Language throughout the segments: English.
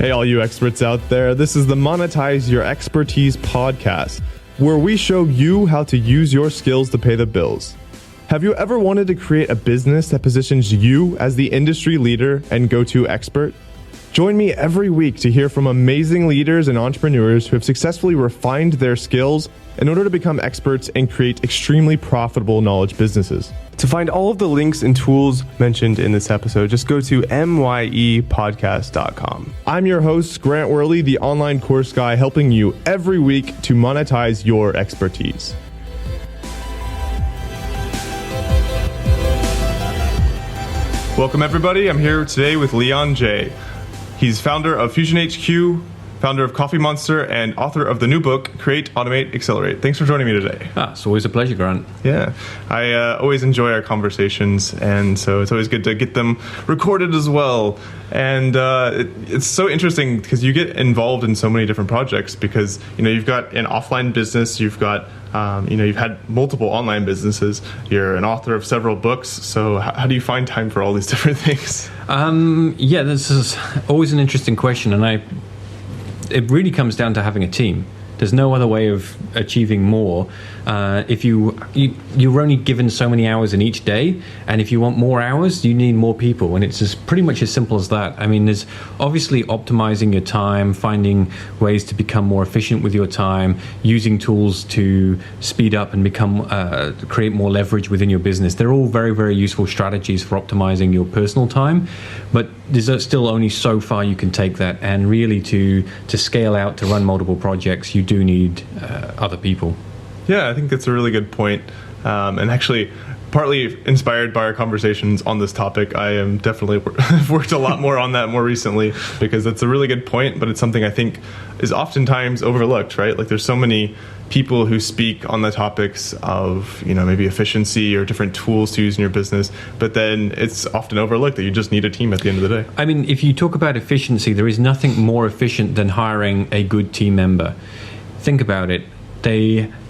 Hey, all you experts out there, this is the Monetize Your Expertise podcast, where we show you how to use your skills to pay the bills. Have you ever wanted to create a business that positions you as the industry leader and go-to expert? Join me every week to hear from amazing leaders and entrepreneurs who have successfully refined their skills in order to become experts and create extremely profitable knowledge businesses. To find all of the links and tools mentioned in this episode, just go to myepodcast.com. I'm your host, Grant Weherley, the online course guy, helping you every week to monetize your expertise. Welcome, everybody. I'm here today with Leon J. He's founder of Fusion HQ, founder of Coffee Monster, and author of the new book, Create, Automate, Accelerate. Thanks for joining me today. It's always a pleasure, Grant. Yeah, I always enjoy our conversations, and so it's always good to get them recorded as well. And it's so interesting because you get involved in so many different projects because, you know, you've got an offline business, you've got, you've had multiple online businesses, you're an author of several books. So how do you find time for all these different things? This is always an interesting question, and it really comes down to having a team. There's no other way of achieving more. If you're only given so many hours in each day, and if you want more hours, you need more people, and it's pretty much as simple as that. I mean, there's obviously optimizing your time, finding ways to become more efficient with your time, using tools to speed up and create more leverage within your business. They're all very, very useful strategies for optimizing your personal time, but there's still only so far you can take that, and really to scale out, to run multiple projects, you do need other people. Yeah, I think that's a really good point. And actually, partly inspired by our conversations on this topic, I am definitely worked a lot more on that more recently, because that's a really good point, but it's something I think is oftentimes overlooked, right? Like, there's so many people who speak on the topics of, you know, maybe efficiency or different tools to use in your business, but then it's often overlooked that you just need a team at the end of the day. I mean, if you talk about efficiency, there is nothing more efficient than hiring a good team member. Think about it.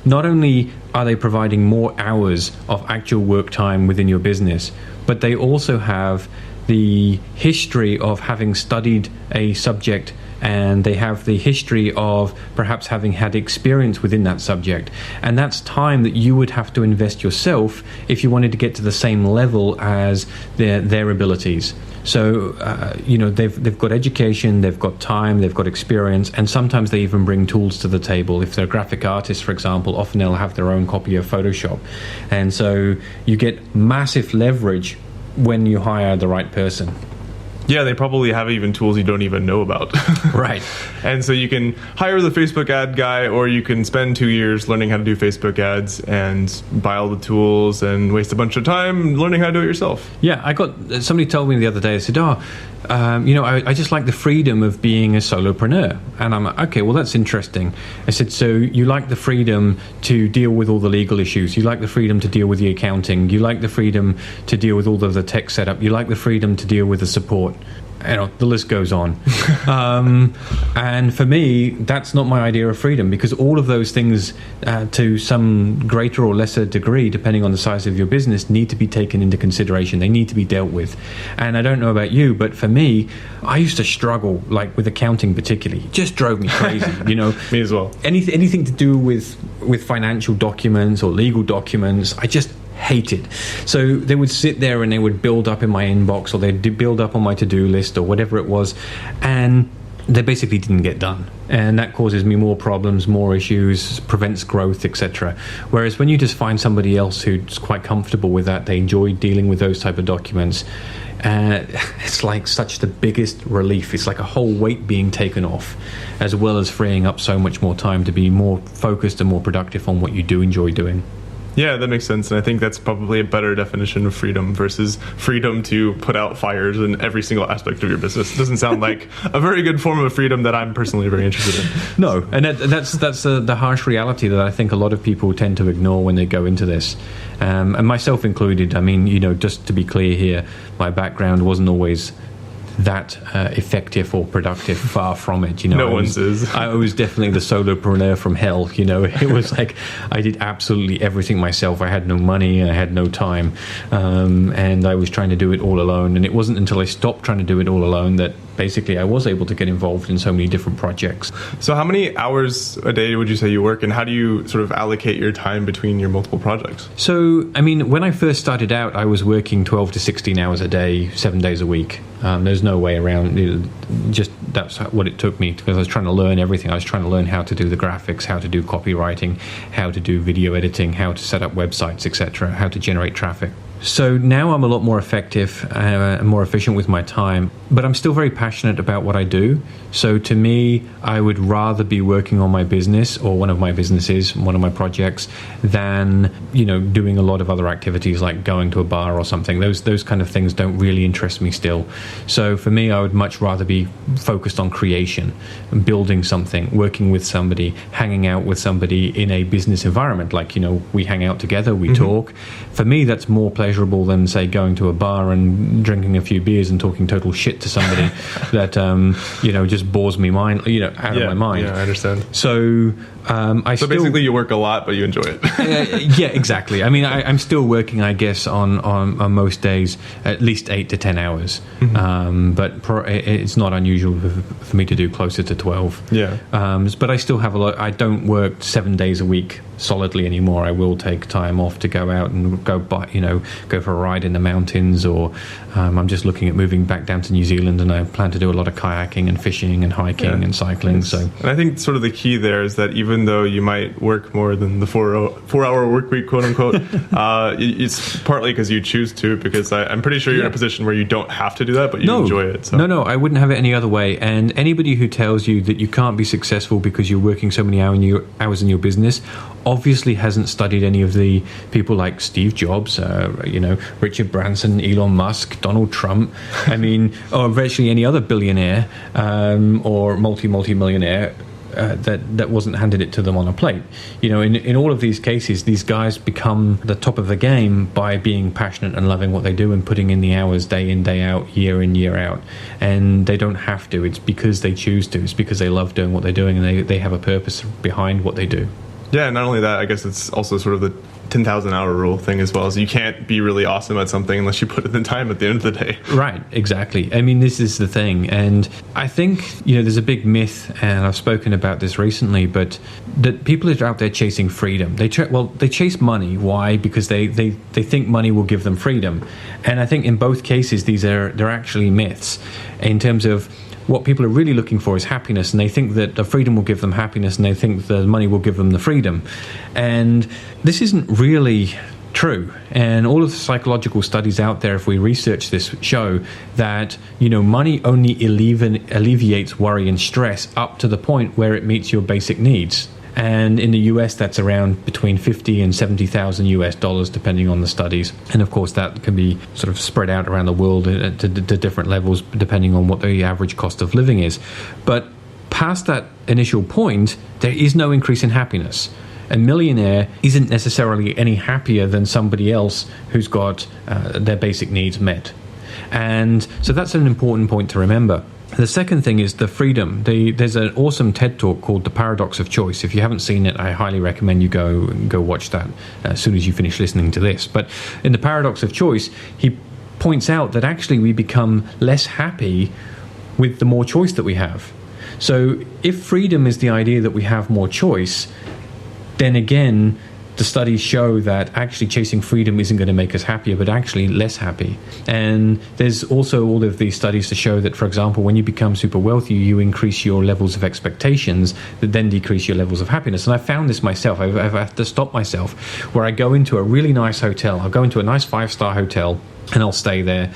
Not only are they providing more hours of actual work time within your business, but they also have the history of having studied a subject, and they have the history of perhaps having had experience within that subject. And that's time that you would have to invest yourself if you wanted to get to the same level as their abilities. So, they've got education, they've got time, they've got experience, and sometimes they even bring tools to the table. If they're graphic artists, for example, often they'll have their own copy of Photoshop. And so you get massive leverage when you hire the right person. Yeah, they probably have even tools you don't even know about. Right. And so you can hire the Facebook ad guy, or you can spend 2 years learning how to do Facebook ads and buy all the tools and waste a bunch of time learning how to do it yourself. Yeah, somebody told me the other day, they said, I just like the freedom of being a solopreneur. And I'm like, okay, well, that's interesting. I said, so you like the freedom to deal with all the legal issues. You like the freedom to deal with the accounting. You like the freedom to deal with all of the tech setup. You like the freedom to deal with the support. The list goes on. And for me, that's not my idea of freedom, because all of those things, to some greater or lesser degree, depending on the size of your business, need to be taken into consideration. They need to be dealt with. And I don't know about you, but for me, I used to struggle, like with accounting particularly. It just drove me crazy, Me as well. Anything to do with financial documents or legal documents, I just hated. So they would sit there and they would build up in my inbox, or they'd build up on my to-do list or whatever it was, and they basically didn't get done. And that causes me more problems, more issues, prevents growth, etc. Whereas when you just find somebody else who's quite comfortable with that, they enjoy dealing with those type of documents, it's like such the biggest relief. It's like a whole weight being taken off, as well as freeing up so much more time to be more focused and more productive on what you do enjoy doing. Yeah, that makes sense. And I think that's probably a better definition of freedom versus freedom to put out fires in every single aspect of your business. It doesn't sound like a very good form of freedom that I'm personally very interested in. No, and that's the harsh reality that I think a lot of people tend to ignore when they go into this. And myself included. I mean, just to be clear here, my background wasn't always that effective or productive. Far from it. No one's is. I was definitely the solopreneur from hell. It was like I did absolutely everything myself. I had no money, I had no time, and I was trying to do it all alone. And it wasn't until I stopped trying to do it all alone that basically I was able to get involved in so many different projects. So how many hours a day would you say you work, and how do you sort of allocate your time between your multiple projects? So, I mean, when I first started out, I was working 12 to 16 hours a day, 7 days a week. There's no way around it. Just that's what it took me, because I was trying to learn everything. I was trying to learn how to do the graphics, how to do copywriting, how to do video editing, how to set up websites, etc., how to generate traffic. So now I'm a lot more effective and more efficient with my time, but I'm still very passionate about what I do. So to me, I would rather be working on my business or one of my businesses, one of my projects, than, doing a lot of other activities like going to a bar or something. Those kind of things don't really interest me still. So for me, I would much rather be focused on creation, building something, working with somebody, hanging out with somebody in a business environment. Like, we hang out together, we talk. For me, that's more pleasurable than, say, going to a bar and drinking a few beers and talking total shit to somebody that, just bores me out of my mind. Yeah, I understand. So basically you work a lot, but you enjoy it. Yeah, exactly. I mean, I'm still working, I guess, on most days, at least 8 to 10 hours. But it's not unusual for me to do closer to 12. Yeah. But I still have a lot. I don't work 7 days a week solidly anymore. I will take time off to go out and go for a ride in the mountains, or I'm just looking at moving back down to New Zealand, and I plan to do a lot of kayaking and fishing and hiking and cycling. And I think sort of the key there is that even though you might work more than the 4-hour work week, quote unquote, it's partly because you choose to, because I'm pretty sure you're in a position where you don't have to do that, but you enjoy it. So. No, I wouldn't have it any other way. And anybody who tells you that you can't be successful because you're working so many hours in your business obviously hasn't studied any of the people like Steve Jobs, Richard Branson, Elon Musk, Donald Trump, or virtually any other billionaire or multi-millionaire that wasn't handed it to them on a plate. In all of these cases, these guys become the top of the game by being passionate and loving what they do and putting in the hours day in, day out, year in, year out. And they don't have to. It's because they choose to. It's because they love doing what they're doing, and they have a purpose behind what they do. Yeah, not only that, I guess it's also sort of the 10,000 hour rule thing as well. So you can't be really awesome at something unless you put in the time at the end of the day. Right, exactly. I mean, this is the thing. And I think, there's a big myth, and I've spoken about this recently, but that people are out there chasing freedom. They chase money. Why? Because they think money will give them freedom. And I think in both cases, they're actually myths in terms of what people are really looking for is happiness, and they think that the freedom will give them happiness, and they think the money will give them the freedom. And this isn't really true. And all of the psychological studies out there, if we research this, show that money only alleviates worry and stress up to the point where it meets your basic needs. And in the US, that's around between $50,000 and $70,000 depending on the studies. And of course, that can be sort of spread out around the world to different levels depending on what the average cost of living is. But past that initial point, there is no increase in happiness. A millionaire isn't necessarily any happier than somebody else who's got their basic needs met. And so that's an important point to remember. The second thing is the freedom. There's an awesome TED Talk called The Paradox of Choice. If you haven't seen it, I highly recommend you go watch that as soon as you finish listening to this. But in The Paradox of Choice, he points out that actually we become less happy with the more choice that we have. So if freedom is the idea that we have more choice, then again, the studies show that actually chasing freedom isn't going to make us happier, but actually less happy. And there's also all of these studies to show that, for example, when you become super wealthy, you increase your levels of expectations that then decrease your levels of happiness. And I found this myself. I've had to stop myself, where I go into a really nice hotel. I'll go into a nice 5-star hotel and I'll stay there.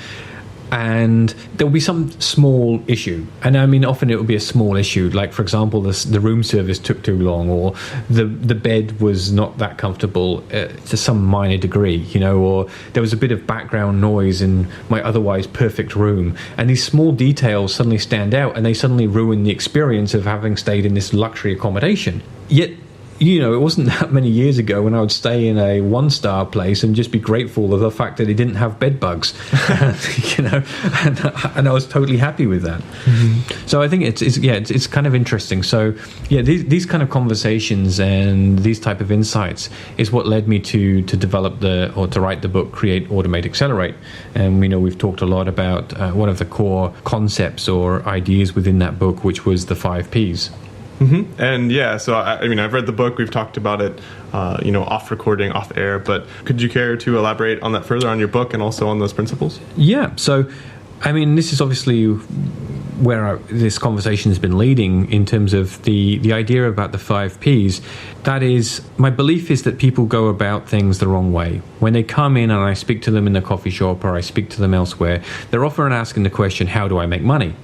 And there'll be some small issue, and I mean often it will be a small issue, like for example the room service took too long, or the bed was not that comfortable to some minor degree, or there was a bit of background noise in my otherwise perfect room, and these small details suddenly stand out and they suddenly ruin the experience of having stayed in this luxury accommodation. Yet it wasn't that many years ago when I would stay in a 1-star place and just be grateful of the fact that it didn't have bed bugs, and I was totally happy with that. Mm-hmm. So I think it's kind of interesting. So these kind of conversations and these type of insights is what led me to develop to write the book Create, Automate, Accelerate. And we've talked a lot about one of the core concepts or ideas within that book, which was the 5 Ps. Mm-hmm. And so I've read the book. We've talked about it, off recording, off air. But could you care to elaborate on that further on your book and also on those principles? Yeah. So, this is obviously where this conversation has been leading in terms of the idea about the 5 Ps. That is, my belief is that people go about things the wrong way. When they come in and I speak to them in the coffee shop or I speak to them elsewhere, they're often asking the question, how do I make money?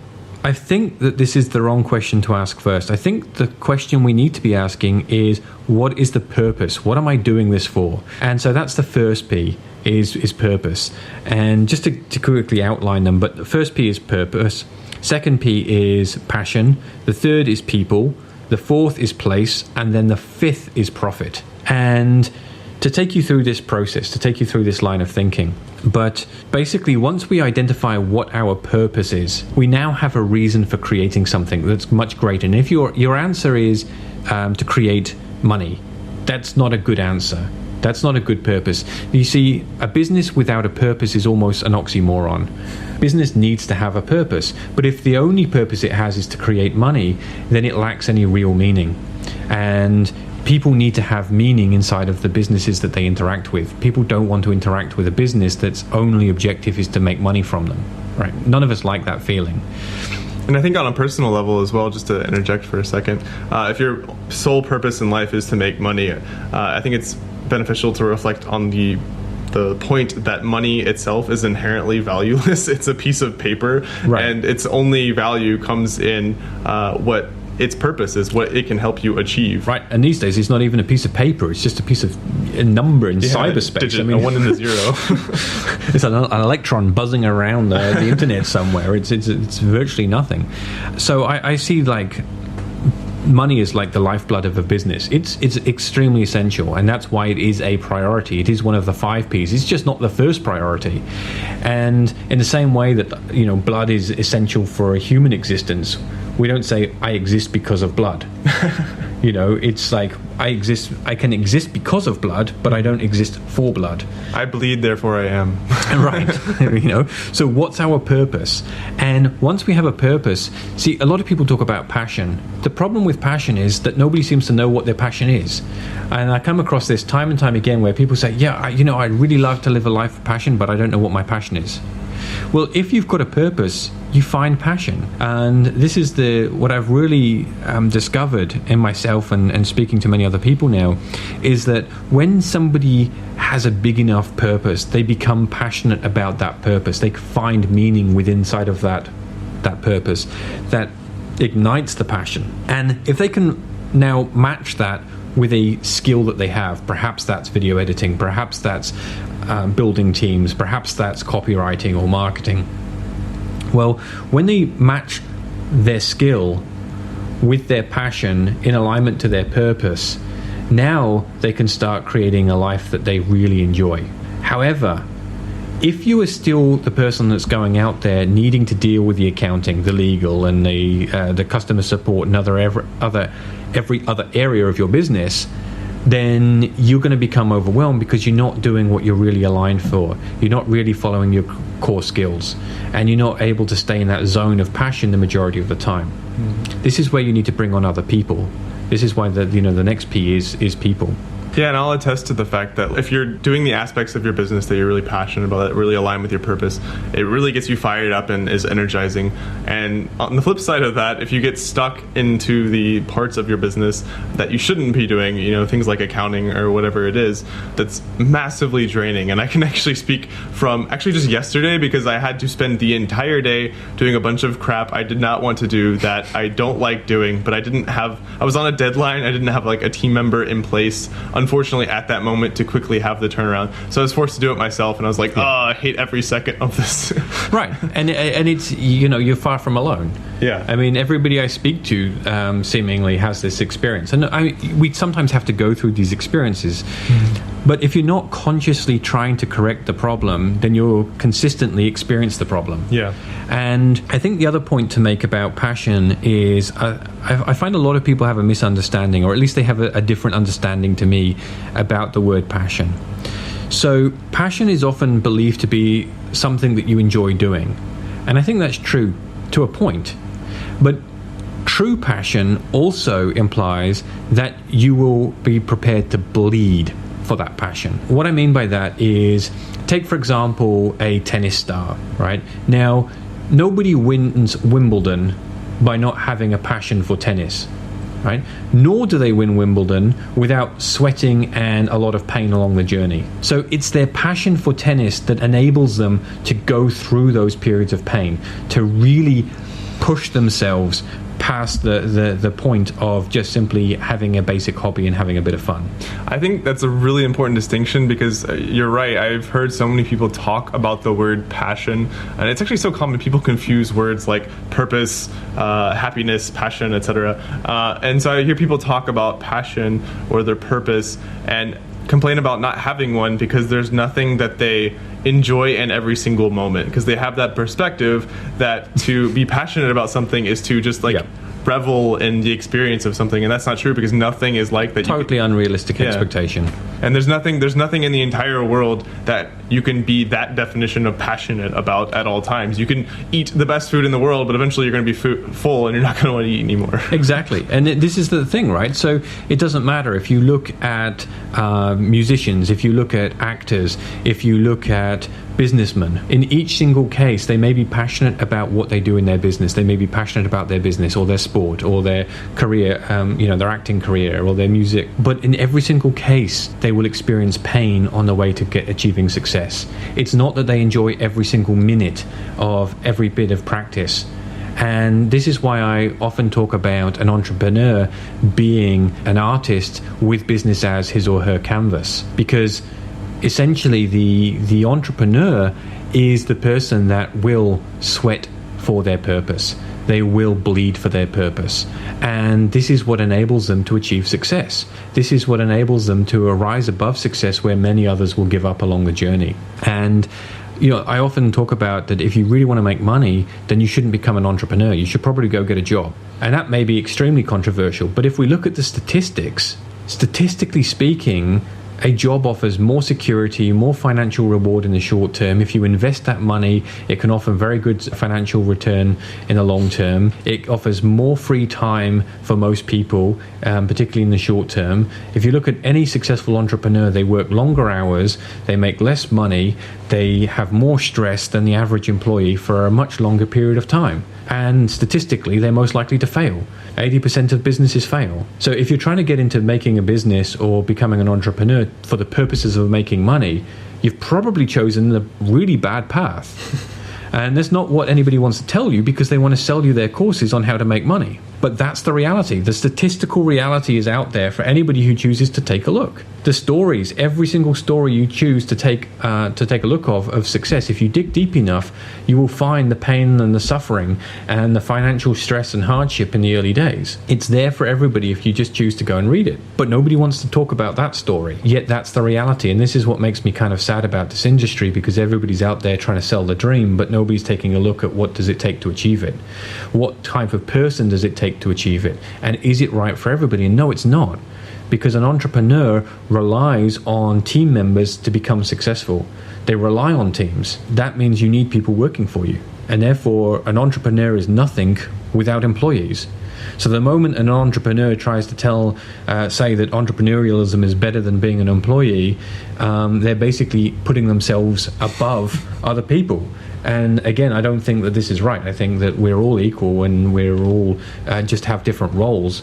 I think that this is the wrong question to ask first. I think the question we need to be asking is, what is the purpose? What am I doing this for? And so that's the first P, is purpose. And just to quickly outline them, but the first P is purpose. Second P is passion. The third is people. The fourth is place. And then the fifth is profit. And to take you through this process, to take you through this line of thinking. But basically, once we identify what our purpose is, we now have a reason for creating something that's much greater. And if your answer is to create money, that's not a good answer. That's not a good purpose. You see, a business without a purpose is almost an oxymoron. Business needs to have a purpose. But if the only purpose it has is to create money, then it lacks any real meaning. And people need to have meaning inside of the businesses that they interact with. People don't want to interact with a business that's only objective is to make money from them. Right? None of us like that feeling. And I think on a personal level as well, just to interject for a second, if your sole purpose in life is to make money, I think it's beneficial to reflect on the point that money itself is inherently valueless. It's a piece of paper, right, and its only value comes in what its purpose is, what it can help you achieve. Right, and these days it's not even a piece of paper, it's just a piece of a number in cyberspace. A 1 and a 0. It's an electron buzzing around the internet somewhere. It's virtually nothing. So I see money is like the lifeblood of a business. It's extremely essential, and that's why it is a priority. It is one of the 5 Ps. It's just not the first priority. And in the same way that blood is essential for a human existence, we don't say I exist because of blood. It's like I can exist because of blood, but I don't exist for blood. I bleed, therefore I am. Right. So what's our purpose? And once we have a purpose, see, a lot of people talk about passion. The problem with passion is that nobody seems to know what their passion is. And I come across this time and time again where people say, I'd really love to live a life of passion, but I don't know what my passion is. Well, if you've got a purpose, you find passion. And this is what I've really discovered in myself and speaking to many other people now, is that when somebody has a big enough purpose, they become passionate about that purpose. They find meaning inside of that purpose that ignites the passion. And if they can now match that with a skill that they have, perhaps that's video editing, perhaps that's building teams, perhaps that's copywriting or marketing. Well, when they match their skill with their passion in alignment to their purpose, now they can start creating a life that they really enjoy. However, if you are still the person that's going out there needing to deal with the accounting, the legal, and the customer support and every other area of your business, then you're going to become overwhelmed because you're not doing what you're really aligned for. You're not really following your core skills, and you're not able to stay in that zone of passion the majority of the time. This is where you need to bring on other people. This is why the next P is people. Yeah, and I'll attest to the fact that if you're doing the aspects of your business that you're really passionate about, that really align with your purpose, it really gets you fired up and is energizing. And on the flip side of that, if you get stuck into the parts of your business that you shouldn't be doing, things like accounting or whatever it is, that's massively draining. And I can actually speak from just yesterday, because I had to spend the entire day doing a bunch of crap I did not want to do, that I don't like doing, but I was on a deadline. I didn't have a team member in place unfortunately, at that moment to quickly have the turnaround. So I was forced to do it myself, and I was like, I hate every second of this. Right, and it's, you're far from alone. Yeah. I mean, everybody I speak to seemingly has this experience, and we sometimes have to go through these experiences. But if you're not consciously trying to correct the problem, then you'll consistently experience the problem. Yeah. And I think the other point to make about passion is I find a lot of people have a misunderstanding, or at least they have a different understanding to me about the word passion. So passion is often believed to be something that you enjoy doing. And I think that's true to a point. But true passion also implies that you will be prepared to bleed for that passion. What I mean by that is, take for example a tennis star, right? Now, nobody wins Wimbledon by not having a passion for tennis, right? Nor do they win Wimbledon without sweating and a lot of pain along the journey. So it's their passion for tennis that enables them to go through those periods of pain, to really push themselves past the point of just simply having a basic hobby and having a bit of fun. I think that's a really important distinction, because you're right. I've heard so many people talk about the word passion, and it's actually so common. People confuse words like purpose, happiness, passion, etc. And so I hear people talk about passion or their purpose and complain about not having one because there's nothing that they enjoy in every single moment, because they have that perspective that to be passionate about something is to just revel in the experience of something, and that's not true, because nothing is like that. Totally unrealistic expectation. And there's nothing in the entire world that you can be that definition of passionate about at all times. You can eat the best food in the world, but eventually you're going to be full and you're not going to want to eat anymore. Exactly. And this is the thing, right? So it doesn't matter if you look at musicians, if you look at actors, if you look at businessmen. In each single case, they may be passionate about what they do in their business. They may be passionate about their business or their sport or their career, their acting career or their music. But in every single case, they will experience pain on the way to achieving success. It's not that they enjoy every single minute of every bit of practice. And this is why I often talk about an entrepreneur being an artist with business as his or her canvas, because essentially the entrepreneur is the person that will sweat for their purpose. They will bleed for their purpose. And this is what enables them to achieve success. This is what enables them to arise above success where many others will give up along the journey. And I often talk about that if you really want to make money, then you shouldn't become an entrepreneur. You should probably go get a job. And that may be extremely controversial. But if we look at the statistics, statistically speaking, a job offers more security, more financial reward in the short term. If you invest that money, it can offer very good financial return in the long term. It offers more free time for most people, particularly in the short term. If you look at any successful entrepreneur, they work longer hours, they make less money, they have more stress than the average employee for a much longer period of time. And statistically, they're most likely to fail. 80% of businesses fail. So if you're trying to get into making a business or becoming an entrepreneur for the purposes of making money, you've probably chosen the really bad path. And that's not what anybody wants to tell you, because they want to sell you their courses on how to make money. But that's the reality. The statistical reality is out there for anybody who chooses to take a look. The stories, every single story you choose to take a look of success, if you dig deep enough, you will find the pain and the suffering and the financial stress and hardship in the early days. It's there for everybody if you just choose to go and read it. But nobody wants to talk about that story. Yet that's the reality. And this is what makes me kind of sad about this industry, because everybody's out there trying to sell the dream, but nobody's taking a look at what does it take to achieve it. What type of person does it take to achieve it? And is it right for everybody? And no, it's not. Because an entrepreneur relies on team members to become successful. They rely on teams. That means you need people working for you. And therefore, an entrepreneur is nothing without employees. So the moment an entrepreneur tries to say that entrepreneurialism is better than being an employee, they're basically putting themselves above other people. And again, I don't think that this is right. I think that we're all equal and we're all just have different roles.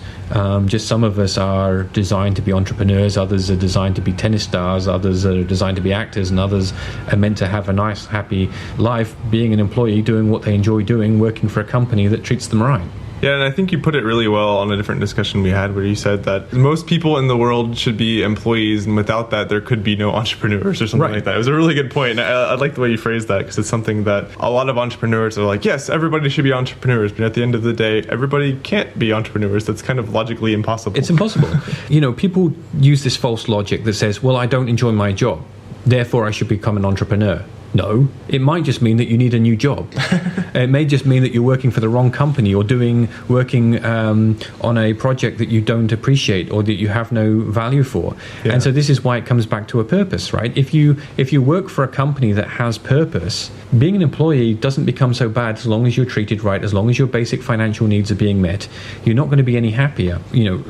Just some of us are designed to be entrepreneurs, others are designed to be tennis stars, others are designed to be actors, and others are meant to have a nice, happy life being an employee, doing what they enjoy doing, working for a company that treats them right. Yeah, and I think you put it really well on a different discussion we had where you said that most people in the world should be employees, and without that, there could be no entrepreneurs or something like that. It was a really good point. And I like the way you phrased that, because it's something that a lot of entrepreneurs are like, yes, everybody should be entrepreneurs, but at the end of the day, everybody can't be entrepreneurs. That's kind of logically impossible. It's impossible. People use this false logic that says, well, I don't enjoy my job, therefore I should become an entrepreneur. No, it might just mean that you need a new job. It may just mean that you're working for the wrong company or working on a project that you don't appreciate or that you have no value for. Yeah. And so this is why it comes back to a purpose, right? If you work for a company that has purpose, being an employee doesn't become so bad as long as you're treated right, as long as your basic financial needs are being met. You're not going to be any happier,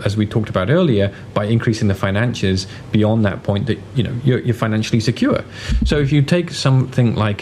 as we talked about earlier, by increasing the financials beyond that point that, you're financially secure. So if you take something like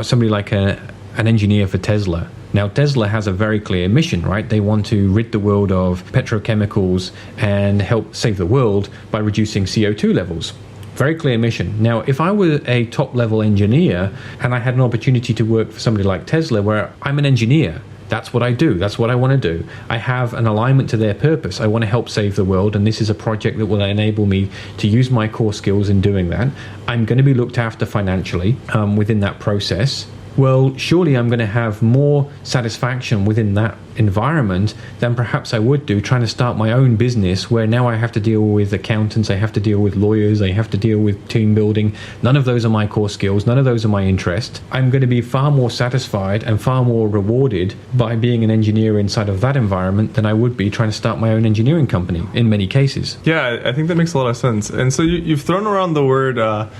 somebody like an engineer for Tesla. Now, Tesla has a very clear mission, right? They want to rid the world of petrochemicals and help save the world by reducing CO2 levels. Very clear mission. Now, if I were a top-level engineer and I had an opportunity to work for somebody like Tesla, where I'm an engineer, that's what I do. That's what I want to do. I have an alignment to their purpose. I want to help save the world, and this is a project that will enable me to use my core skills in doing that. I'm going to be looked after financially within that process. Well, surely I'm going to have more satisfaction within that environment than perhaps I would do trying to start my own business, where now I have to deal with accountants, I have to deal with lawyers, I have to deal with team building. None of those are my core skills. None of those are my interest. I'm going to be far more satisfied and far more rewarded by being an engineer inside of that environment than I would be trying to start my own engineering company in many cases. Yeah, I think that makes a lot of sense. And so you've thrown around the word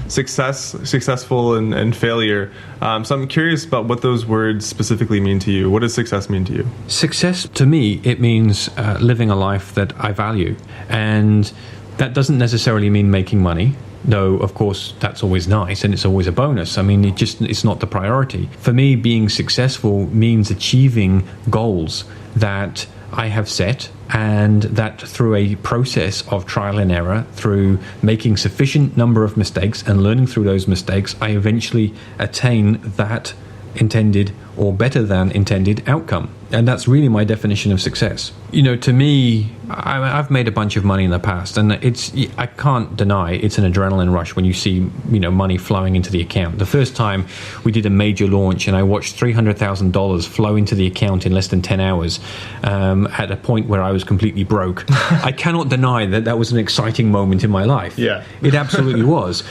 successful and failure. So I'm curious about what those words specifically mean to you. What does success mean to you? Success, to me, it means living a life that I value. And that doesn't necessarily mean making money, though, of course, that's always nice and it's always a bonus. I mean, it's not the priority. For me, being successful means achieving goals that I have set, and that through a process of trial and error, through making sufficient number of mistakes and learning through those mistakes, I eventually attain that intended or better than intended outcome. And that's really my definition of success. To me, I've made a bunch of money in the past, and I can't deny it's an adrenaline rush when you see money flowing into the account. The first time we did a major launch and I watched $300,000 flow into the account in less than 10 hours at a point where I was completely broke. I cannot deny that was an exciting moment in my life. Yeah. It absolutely was.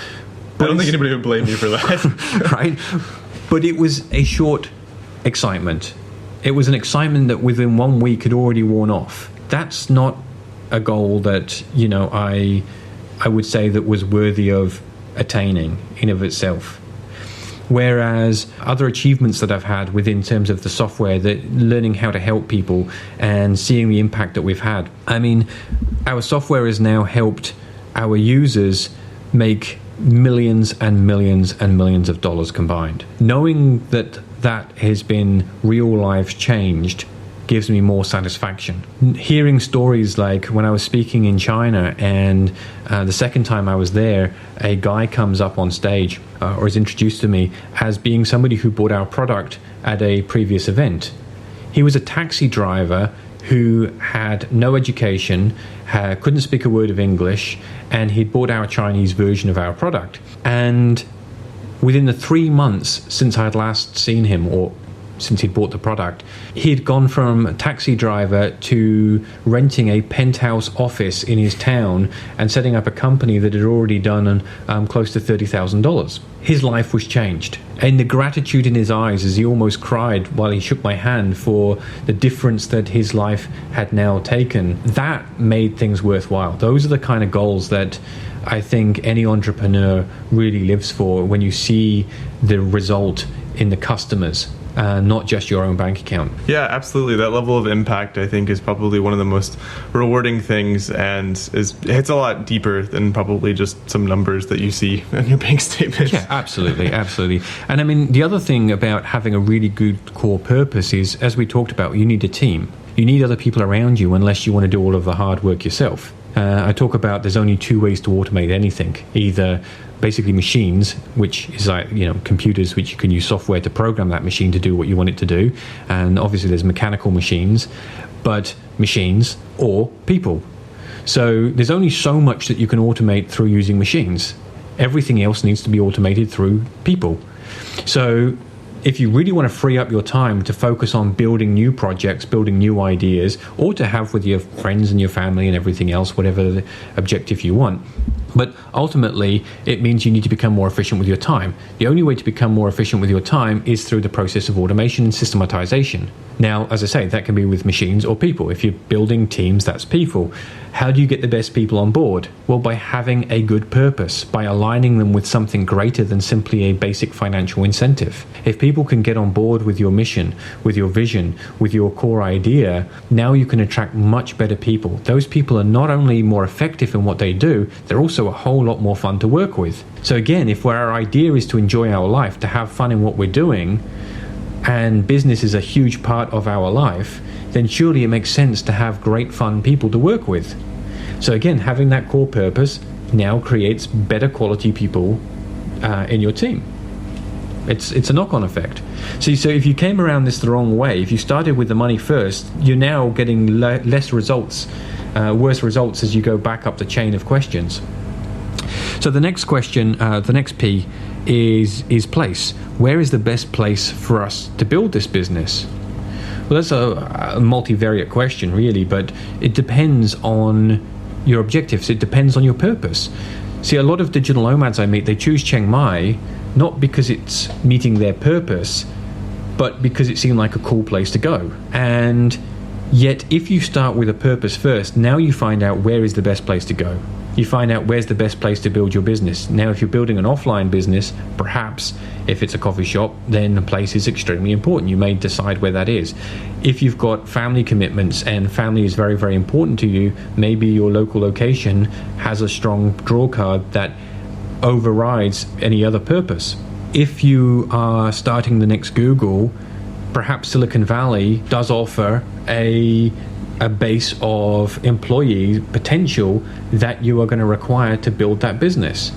But I don't think anybody would blame you for that. Right? But it was a short excitement. It was an excitement that within 1 week had already worn off. That's not a goal that, I would say that was worthy of attaining in of itself. Whereas other achievements that I've had within terms of the software, that learning how to help people and seeing the impact that we've had. I mean, our software has now helped our users make millions and millions and millions of dollars combined. Knowing that has been real lives changed gives me more satisfaction. Hearing stories like when I was speaking in China, and the second time I was there, a guy comes up on stage or is introduced to me as being somebody who bought our product at a previous event. He was a taxi driver who had no education, couldn't speak a word of English, and he'd bought our Chinese version of our product. And within the 3 months since I had last seen him, or since he'd bought the product, he'd gone from a taxi driver to renting a penthouse office in his town and setting up a company that had already done close to $30,000. His life was changed. And the gratitude in his eyes as he almost cried while he shook my hand for the difference that his life had now taken, that made things worthwhile. Those are the kind of goals that I think any entrepreneur really lives for, when you see the result in the customers. Not just your own bank account. Yeah, absolutely. That level of impact, I think, is probably one of the most rewarding things, and hits a lot deeper than probably just some numbers that you see in your bank statement. Yeah, absolutely. And I mean, the other thing about having a really good core purpose is, as we talked about, you need a team. You need other people around you unless you want to do all of the hard work yourself. I talk about there's only two ways to automate anything. Either basically machines, which is like, computers, which you can use software to program that machine to do what you want it to do. And obviously there's mechanical machines, but machines or people. So there's only so much that you can automate through using machines. Everything else needs to be automated through people. So if you really want to free up your time to focus on building new projects, building new ideas, or to have with your friends and your family and everything else, whatever the objective you want. But ultimately, it means you need to become more efficient with your time. The only way to become more efficient with your time is through the process of automation and systematization. Now, as I say, that can be with machines or people. If you're building teams, that's people. How do you get the best people on board? Well, by having a good purpose, by aligning them with something greater than simply a basic financial incentive. If people can get on board with your mission, with your vision, with your core idea, now you can attract much better people. Those people are not only more effective in what they do, they're also a whole lot more fun to work with. So again, if our idea is to enjoy our life, to have fun in what we're doing, and business is a huge part of our life, then surely it makes sense to have great fun people to work with. So again, having that core purpose now creates better quality people in your team. It's a knock-on effect. So if you came around this the wrong way, if you started with the money first, you're now getting less results, worse results as you go back up the chain of questions. So the next question, the next P, is place. Where is the best place for us to build this business? Well, that's a multivariate question, really, but it depends on your objectives. It depends on your purpose. See, a lot of digital nomads I meet, they choose Chiang Mai not because it's meeting their purpose, but because it seemed like a cool place to go. And yet, if you start with a purpose first, now you find out where is the best place to go. You find out where's the best place to build your business. Now, if you're building an offline business, perhaps if it's a coffee shop, then the place is extremely important. You may decide where that is. If you've got family commitments and family is very, very important to you, maybe your local location has a strong draw card that overrides any other purpose. If you are starting the next Google, perhaps Silicon Valley does offer a base of employee potential that you are going to require to build that business.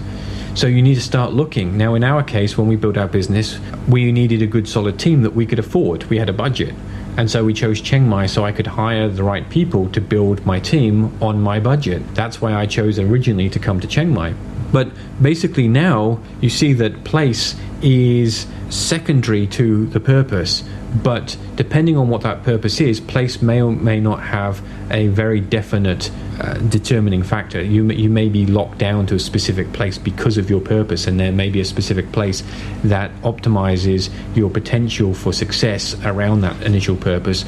So you need to start looking. Now, in our case, when we built our business, we needed a good solid team that we could afford. We had a budget. And so we chose Chiang Mai so I could hire the right people to build my team on my budget. That's why I chose originally to come to Chiang Mai. But basically now you see that place is secondary to the purpose. But depending on what that purpose is, place may or may not have a very definite determining factor. You may be locked down to a specific place because of your purpose, and there may be a specific place that optimizes your potential for success around that initial purpose.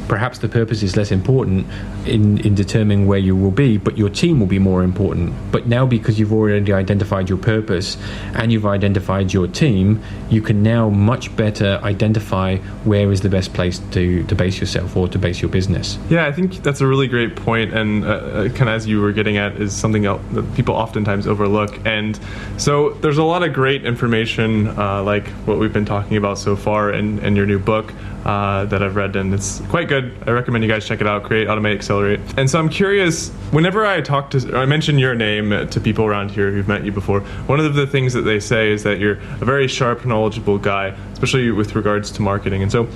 Perhaps the purpose is less important in determining where you will be, but your team will be more important. But now, because you've already identified your purpose and you've identified your team, you can now much better identify where is the best place to base yourself or to base your business. Yeah, I think that's a really great point, and kind of as you were getting at, is something else that people oftentimes overlook. And so there's a lot of great information like what we've been talking about so far in your new book that I've read, and it's quite good. I recommend you guys check it out, Create, Automate, Accelerate. And so I'm curious, whenever I mention your name to people around here who've met you before, one of the things that they say is that you're a very sharp, knowledgeable guy, especially with regards to marketing. And so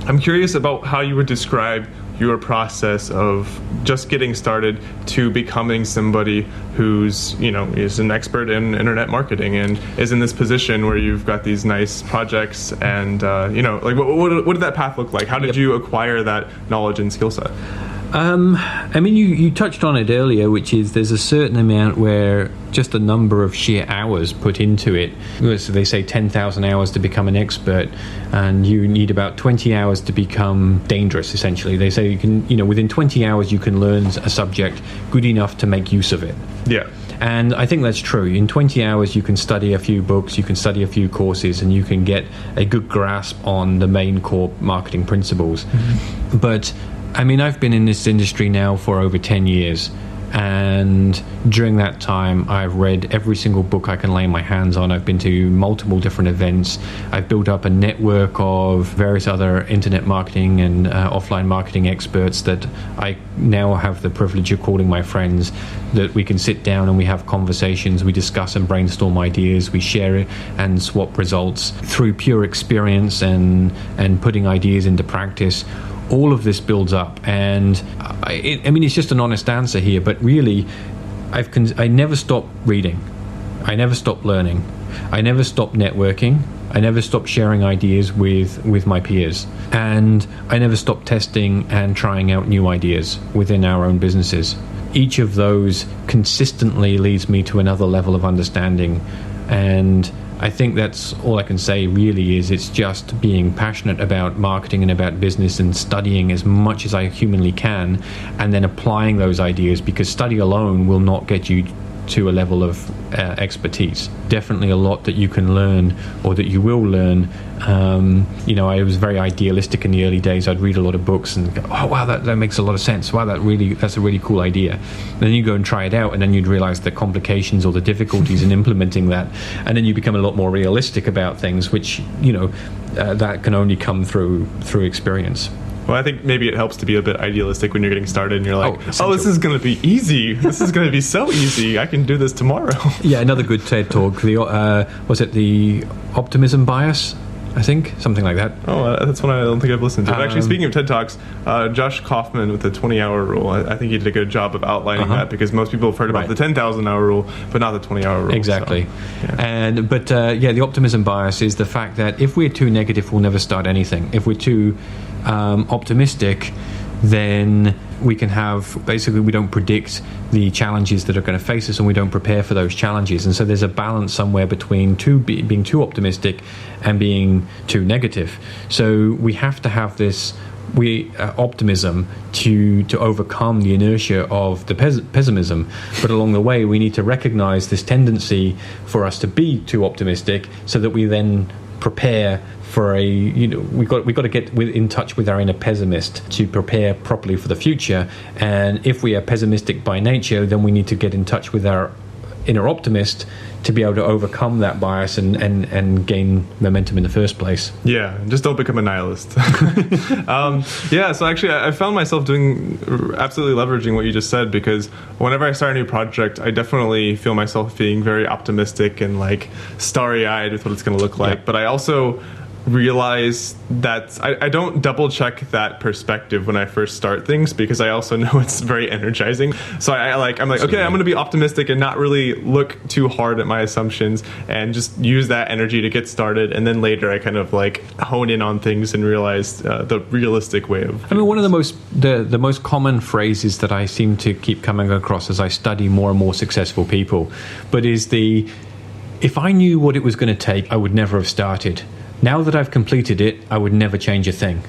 I'm curious about how you would describe your process of just getting started to becoming somebody who's, is an expert in internet marketing and is in this position where you've got these nice projects and, what did that path look like? How did you acquire that knowledge and skill set? You touched on it earlier, which is there's a certain amount where just the number of sheer hours put into it. So they say 10,000 hours to become an expert, and you need about 20 hours to become dangerous, essentially. They say you can, within 20 hours you can learn a subject good enough to make use of it. Yeah. And I think that's true. In 20 hours you can study a few books, you can study a few courses, and you can get a good grasp on the main core marketing principles. Mm-hmm. But I've been in this industry now for over 10 years, And during that time, I've read every single book I can lay my hands on. I've been to multiple different events. I've built up a network of various other internet marketing and offline marketing experts that I now have the privilege of calling my friends, that we can sit down and we have conversations, we discuss and brainstorm ideas, we share it and swap results through pure experience and putting ideas into practice. All of this builds up, and I mean, it's just an honest answer here, but really, I never stopped reading, I never stopped learning, I never stopped networking, I never stopped sharing ideas with my peers, and I never stopped testing and trying out new ideas within our own businesses. Each of those consistently leads me to another level of understanding, and I think that's all I can say really. Is it's just being passionate about marketing and about business and studying as much as I humanly can, and then applying those ideas, because study alone will not get you to a level of expertise. Definitely a lot that you can learn, or that you will learn. I was very idealistic in the early days. I'd read a lot of books and go, oh wow, that makes a lot of sense. Wow, that's a really cool idea. And then you go and try it out, and then you'd realize the complications or the difficulties in implementing that, and then you become a lot more realistic about things, which that can only come through experience. Well, I think maybe it helps to be a bit idealistic when you're getting started and you're like, oh this is going to be easy. This is going to be so easy. I can do this tomorrow. Yeah, another good TED talk. Was it the optimism bias? I think, something like that. Oh, that's one I don't think I've listened to. Actually, speaking of TED Talks, Josh Kaufman with the 20-hour rule, I think he did a good job of outlining that, because most people have heard about the 10,000-hour rule, but not the 20-hour rule. Exactly. So, yeah. But the optimism bias is the fact that if we're too negative, we'll never start anything. If we're too optimistic, then we can have, basically, we don't predict the challenges that are going to face us, and we don't prepare for those challenges. And so there's a balance somewhere between being too optimistic and being too negative. So we have to have this optimism to overcome the inertia of the pessimism. But along the way, we need to recognize this tendency for us to be too optimistic, so that we then prepare for we've got to get in touch with our inner pessimist to prepare properly for the future. And if we are pessimistic by nature, then we need to get in touch with our inner optimist to be able to overcome that bias and gain momentum in the first place. Yeah, just don't become a nihilist. So actually I found myself doing absolutely leveraging what you just said, because whenever I start a new project, I definitely feel myself being very optimistic and like starry-eyed with what it's going to look like. Yeah. But I also realize that I don't double check that perspective when I first start things, because I also know it's very energizing. So I'm like, okay, I'm going to be optimistic and not really look too hard at my assumptions, and just use that energy to get started. And then later I kind of like hone in on things and realize the realistic way of. I mean, one of the most common phrases that I seem to keep coming across as I study more and more successful people, but is if I knew what it was going to take, I would never have started. Now that I've completed it, I would never change a thing.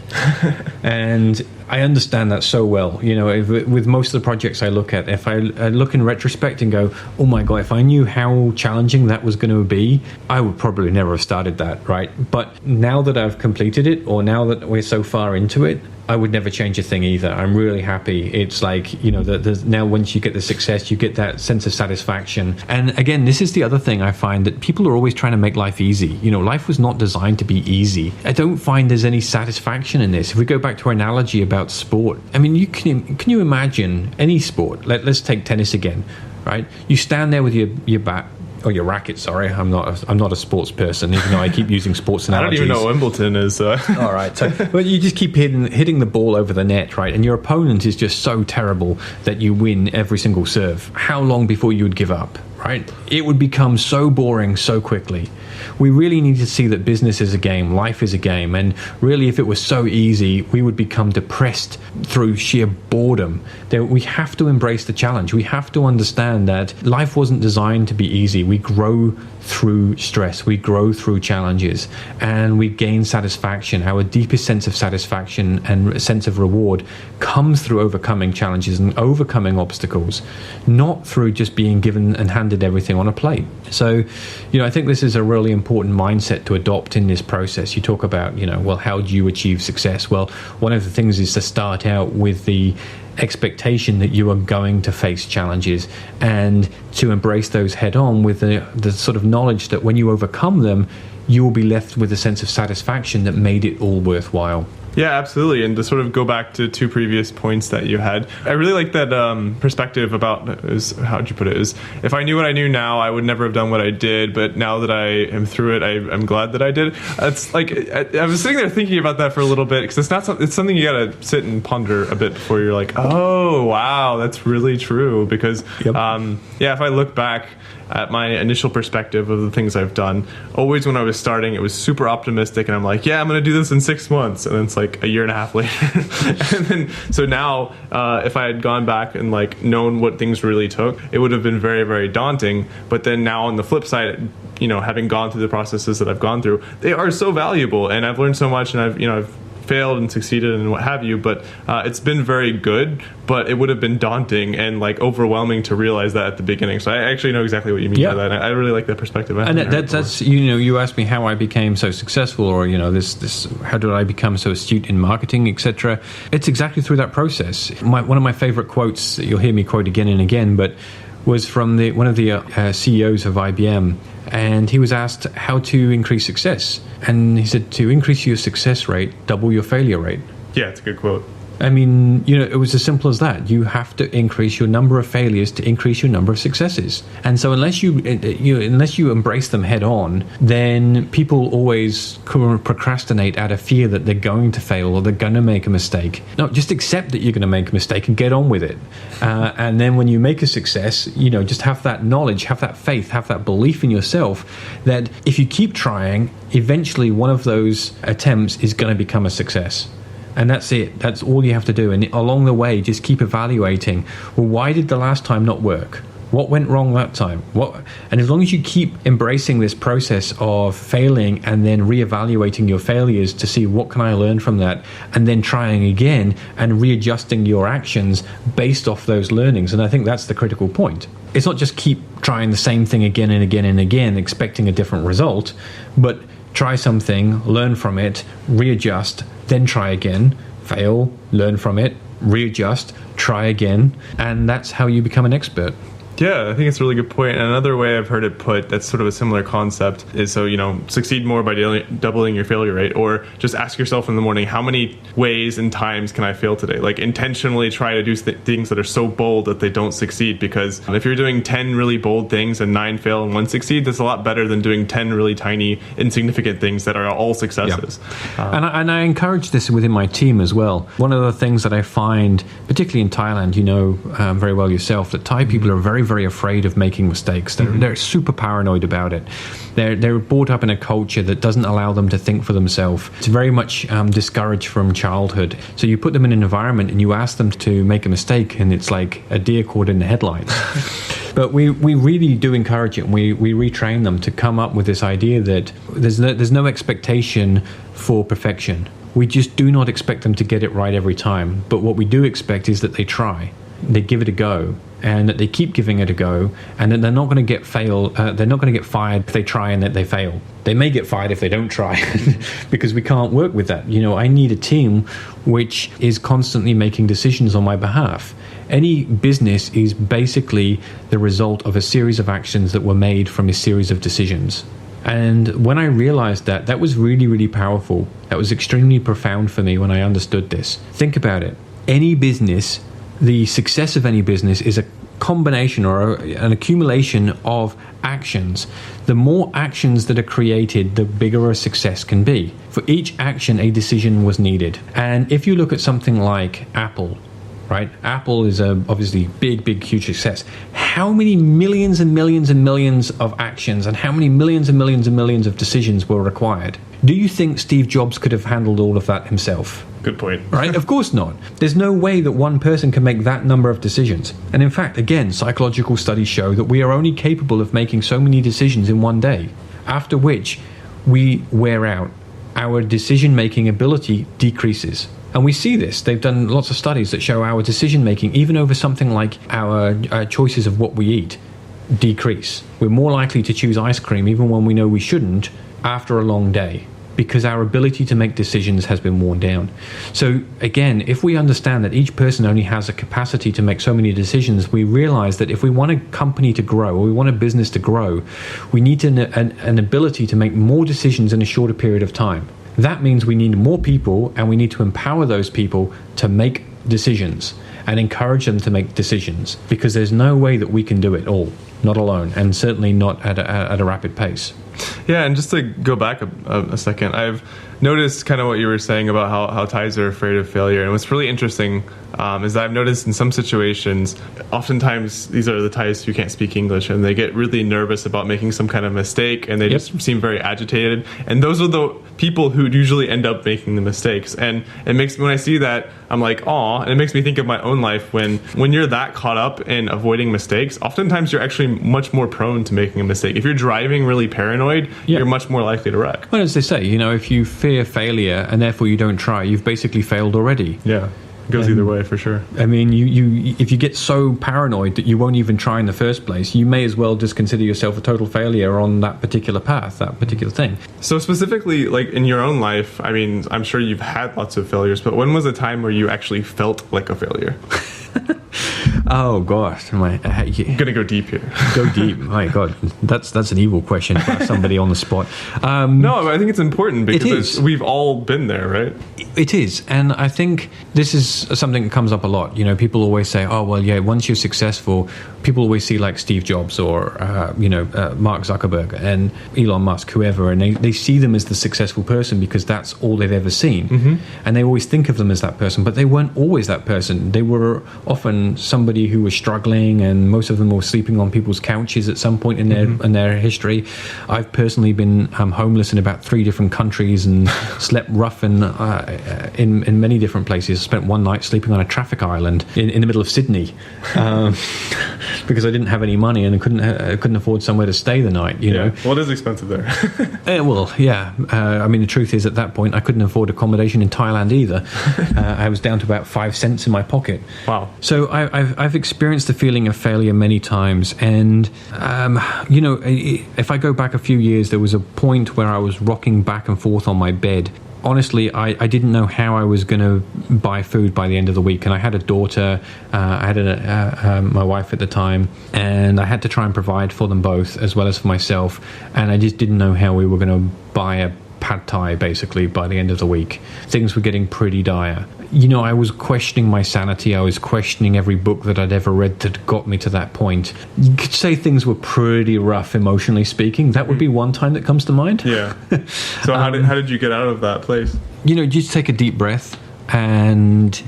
And I understand that so well. With most of the projects I look at, if I look in retrospect and go, oh my God, if I knew how challenging that was going to be, I would probably never have started that, right? But now that I've completed it, or now that we're so far into it, I would never change a thing either. I'm really happy. It's like, now once you get the success, you get that sense of satisfaction. And again, this is the other thing I find, that people are always trying to make life easy. Life was not designed to be easy. I don't find there's any satisfaction in this. If we go back to our analogy about sport, I mean, can you imagine any sport? Let's take tennis again, right? You stand there with your bat, or your racket, sorry. I'm not a sports person, even though I keep using sports analogies. I don't even know what Wimbledon is. All right. So, but you just keep hitting the ball over the net, right? And your opponent is just so terrible that you win every single serve. How long before you would give up, right? It would become so boring so quickly. We really need to see that business is a game, life is a game, and really if it was so easy, we would become depressed through sheer boredom. We have to embrace the challenge. We have to understand that life wasn't designed to be easy. We grow through stress, we grow through challenges, and we gain satisfaction. Our deepest sense of satisfaction and sense of reward comes through overcoming challenges and overcoming obstacles, not through just being given and handed everything on a plate. So, I think this is a really important mindset to adopt in this process. You talk about, how do you achieve success? Well, one of the things is to start out with the expectation that you are going to face challenges, and to embrace those head on with the sort of knowledge that when you overcome them, you will be left with a sense of satisfaction that made it all worthwhile. Yeah, absolutely. And to sort of go back to two previous points that you had, I really like that perspective about, how'd you put it, is if I knew what I knew now, I would never have done what I did. But now that I am through it, I'm glad that I did. It's like, I was sitting there thinking about that for a little bit, because it's something you got to sit and ponder a bit before you're like, oh, wow, that's really true. Because, if I look back at my initial perspective of the things I've done, always when I was starting, it was super optimistic, and I'm like, yeah, I'm going to do this in 6 months. And then it's like a year and a half later. And then, so now, if I had gone back and like known what things really took, it would have been very, very daunting. But then now on the flip side, having gone through the processes that I've gone through, they are so valuable, and I've learned so much, and I've failed and succeeded and what have you, but it's been very good. But it would have been daunting and like overwhelming to realize that at the beginning. So I actually know exactly what you mean by that. I really like that perspective. And that's you asked me how I became so successful, or this how did I become so astute in marketing, etc. It's exactly through that process. One of my favorite quotes that you'll hear me quote again and again, but was from one of the CEOs of IBM. And he was asked how to increase success. And he said, to increase your success rate, double your failure rate. Yeah, it's a good quote. I mean, it was as simple as that. You have to increase your number of failures to increase your number of successes. And so unless you embrace them head on, then people always procrastinate out of fear that they're going to fail or they're going to make a mistake. No, just accept that you're going to make a mistake and get on with it. And then when you make a success, just have that knowledge, have that faith, have that belief in yourself that if you keep trying, eventually one of those attempts is going to become a success. And that's it. That's all you have to do. And along the way, just keep evaluating. Well, why did the last time not work? What went wrong that time? And as long as you keep embracing this process of failing and then reevaluating your failures to see what can I learn from that, and then trying again and readjusting your actions based off those learnings. And I think that's the critical point. It's not just keep trying the same thing again and again and again, expecting a different result, but try something, learn from it, readjust, then try again, fail, learn from it, readjust, try again, and that's how you become an expert. Yeah, I think it's a really good point. And another way I've heard it put that's sort of a similar concept is, succeed more by doubling your failure rate, or just ask yourself in the morning, how many ways and times can I fail today? Like intentionally try to do things that are so bold that they don't succeed, because if you're doing 10 really bold things and 9 fail and 1 succeed, that's a lot better than doing 10 really tiny, insignificant things that are all successes. Yeah. And I encourage this within my team as well. One of the things that I find, particularly in Thailand, very well yourself, that Thai people are very, very afraid of making mistakes. They're super paranoid about it. They're brought up in a culture that doesn't allow them to think for themselves. It's very much discouraged from childhood. So you put them in an environment and you ask them to make a mistake, and it's like a deer caught in the headlights. But we really do encourage it, and we retrain them to come up with this idea that there's no expectation for perfection. We just do not expect them to get it right every time. But what we do expect is that they try, they give it a go, and that they keep giving it a go, and that they're not going to get fired if they try and that they fail. They may get fired if they don't try, because we can't work with that. I need a team which is constantly making decisions on my behalf. Any business is basically the result of a series of actions that were made from a series of decisions. And when I realized that was really, really powerful. That was extremely profound for me when I understood this. Think about it. Any business, the success of any business is a combination or an accumulation of actions. The more actions that are created, the bigger a success can be. For each action, a decision was needed. And if you look at something like Apple, right? Apple is obviously big, huge success. How many millions and millions and millions of actions and how many millions and millions and millions of decisions were required? Do you think Steve Jobs could have handled all of that himself? Good point. Right? Of course not. There's no way that one person can make that number of decisions. And in fact, again, psychological studies show that we are only capable of making so many decisions in one day, after which we wear out. Our decision-making ability decreases. And we see this. They've done lots of studies that show our decision-making, even over something like our choices of what we eat, decrease. We're more likely to choose ice cream, even when we know we shouldn't, after a long day. because our ability to make decisions has been worn down. So again, if we understand that each person only has a capacity to make so many decisions, we realize that if we want a company to grow, or we want a business to grow, we need an ability to make more decisions in a shorter period of time. That means we need more people, and we need to empower those people to make decisions and encourage them to make decisions, because there's no way that we can do it all, not alone, and certainly not at a rapid pace. Yeah, and just to go back a second, I've noticed kind of what you were saying about how Thais are afraid of failure. And what's really interesting is that I've noticed in some situations, oftentimes these are the Thais who can't speak English, and they get really nervous about making some kind of mistake, and they just seem very agitated. And those are the people who usually end up making the mistakes. And it makes me, when I see that, I'm like, aw, and it makes me think of my own life when you're that caught up in avoiding mistakes, oftentimes you're actually much more prone to making a mistake. If you're driving really paranoid, you're much more likely to wreck. Well, as they say, if you fear failure and therefore you don't try, you've basically failed already. Yeah. It goes either way, for sure. I mean, you if you get so paranoid that you won't even try in the first place, you may as well just consider yourself a total failure on that particular path, that particular thing. So specifically, like in your own life, I mean, I'm sure you've had lots of failures, but when was a time where you actually felt like a failure? Oh gosh, I'm gonna go deep here. Go deep. My God, that's an evil question for somebody on the spot. No, but I think it's important because we've all been there, right? It is, and I think this is something that comes up a lot. People always say, "Oh, well, yeah." Once you're successful, people always see like Steve Jobs or Mark Zuckerberg and Elon Musk, whoever, and they see them as the successful person because that's all they've ever seen, and they always think of them as that person. But they weren't always that person. They were often somebody who was struggling, and most of them were sleeping on people's couches at some point in their history. I've personally been homeless in about 3 different countries and slept rough in many different places. I spent one night sleeping on a traffic island in the middle of Sydney because I didn't have any money and I couldn't afford somewhere to stay the night. You know, well, it is expensive there. I mean, the truth is, at that point, I couldn't afford accommodation in Thailand either. I was down to about 5 cents in my pocket. Wow. So I've experienced the feeling of failure many times, and if I go back a few years, there was a point where I was rocking back and forth on my bed. Honestly, I didn't know how I was going to buy food by the end of the week, and I had a daughter, I had my wife at the time, and I had to try and provide for them both as well as for myself, and I just didn't know how we were going to buy a pad thai basically by the end of the week. Things were getting pretty dire. I was questioning my sanity. I was questioning every book that I'd ever read that got me to that point. You could say things were pretty rough, emotionally speaking. That would be one time that comes to mind. Yeah. So how did you get out of that place? Just take a deep breath and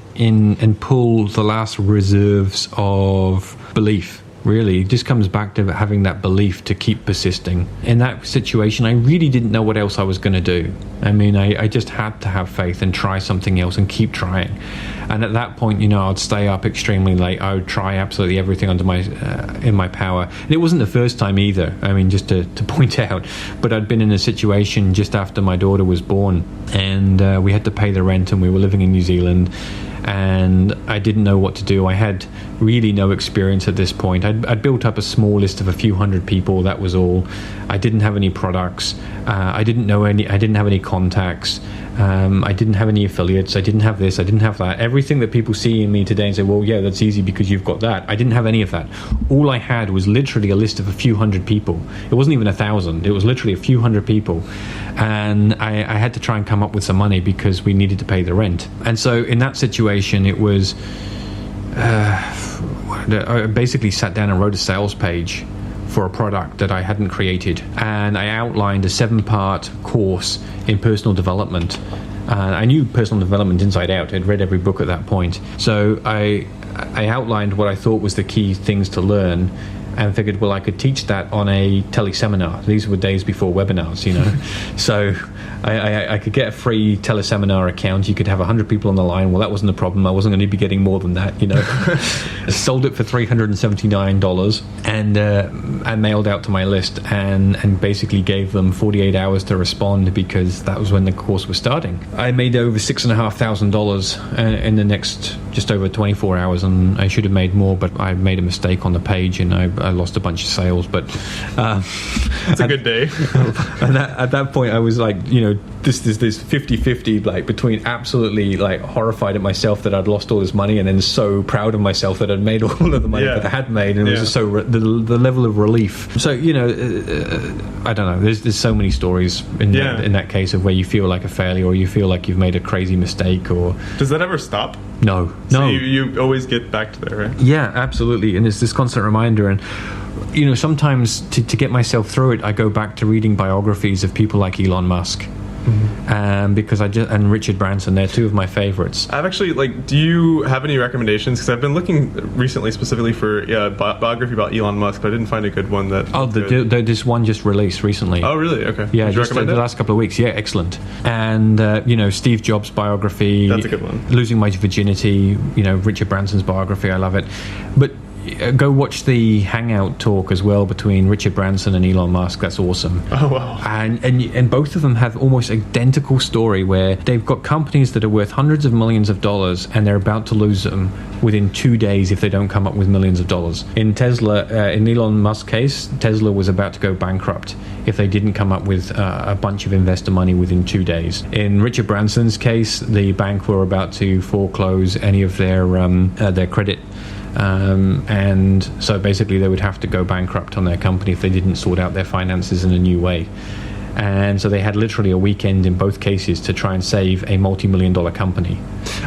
pull the last reserves of belief. Really, it just comes back to having that belief to keep persisting. In that situation, I really didn't know what else I was going to do. I mean, I just had to have faith and try something else and keep trying. And at that point, I'd stay up extremely late. I would try absolutely everything under in my power. And it wasn't the first time either. I mean, just to point out, but I'd been in a situation just after my daughter was born, and we had to pay the rent, and we were living in New Zealand. And I didn't know what to do. I had really no experience at this point. I'd built up a small list of a few hundred people, that was all. I didn't have any products. I didn't have any contacts. I didn't have any affiliates. I didn't have this. I didn't have that. Everything that people see in me today and say, well, yeah, that's easy because you've got that. I didn't have any of that. All I had was literally a list of a few hundred people. It wasn't even 1,000. It was literally a few hundred people. And I had to try and come up with some money because we needed to pay the rent. And so in that situation, it was... I basically sat down and wrote a sales page for a product that I hadn't created, and I outlined a 7-part course in personal development. I knew personal development inside out. I'd read every book at that point. So I outlined what I thought was the key things to learn, and figured, well, I could teach that on a teleseminar. These were days before webinars, So I could get a free teleseminar account. You could have 100 people on the line. Well, that wasn't a problem. I wasn't going to be getting more than that, I sold it for $379 and I mailed out to my list and basically gave them 48 hours to respond because that was when the course was starting. I made over $6,500 in the next just over 24 hours, and I should have made more, but I made a mistake on the page and I lost a bunch of sales. But it's a good day. And at that point, I was like this 50-50, like between absolutely like horrified at myself that I'd lost all this money, and then so proud of myself that I'd made all of the money that I had made, and it was just so the level of relief. So I don't know. There's so many stories in that case of where you feel like a failure, or you feel like you've made a crazy mistake, or does that ever stop? No. So you always get back to there, right? Yeah, absolutely. And it's this constant reminder. And sometimes to get myself through it, I go back to reading biographies of people like Elon Musk. Because and Richard Branson, they're two of my favorites. I've actually do you have any recommendations? Because I've been looking recently specifically for biography about Elon Musk, but I didn't find a good one that. This one just released recently. Oh, really? Okay. Yeah, just the last couple of weeks. Yeah, excellent. And Steve Jobs' biography. That's a good one. Losing My Virginity. Richard Branson's biography. I love it. But go watch the Hangout talk as well between Richard Branson and Elon Musk. That's awesome. Oh, wow. And both of them have almost identical story where they've got companies that are worth hundreds of millions of dollars, and they're about to lose them within 2 days if they don't come up with millions of dollars. In Tesla, in Elon Musk's case, Tesla was about to go bankrupt if they didn't come up with a bunch of investor money within 2 days. In Richard Branson's case, the bank were about to foreclose any of their credit. And so basically they would have to go bankrupt on their company if they didn't sort out their finances in a new way. And so they had literally a weekend in both cases to try and save a multi-million-dollar company.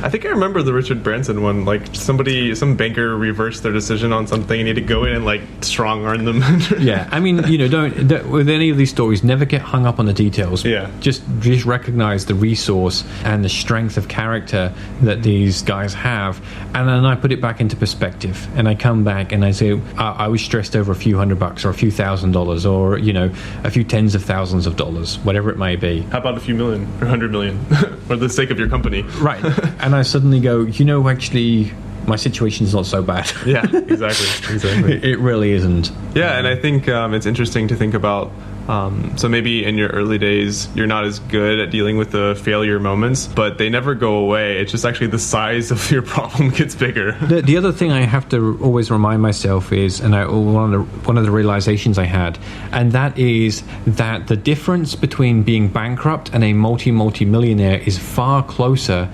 I think I remember the Richard Branson one. Some banker reversed their decision on something and he had to go in and strong-arm them. Yeah, I mean, don't with any of these stories, never get hung up on the details. Yeah. Just recognize the resource and the strength of character that these guys have. And then I put it back into perspective. And I come back and I say, I was stressed over a few $100 or a few $1,000 or, a few tens of thousands of dollars, whatever it may be. How about a few million or 100 million for the sake of your company? Right. And I suddenly go, actually, my situation's not so bad. Yeah, exactly. It really isn't. Yeah, and I think it's interesting to think about. So maybe in your early days, you're not as good at dealing with the failure moments, but they never go away. It's just actually the size of your problem gets bigger. The other thing I have to always remind myself is, and one of the realizations I had, and that is that the difference between being bankrupt and a multi-millionaire is far closer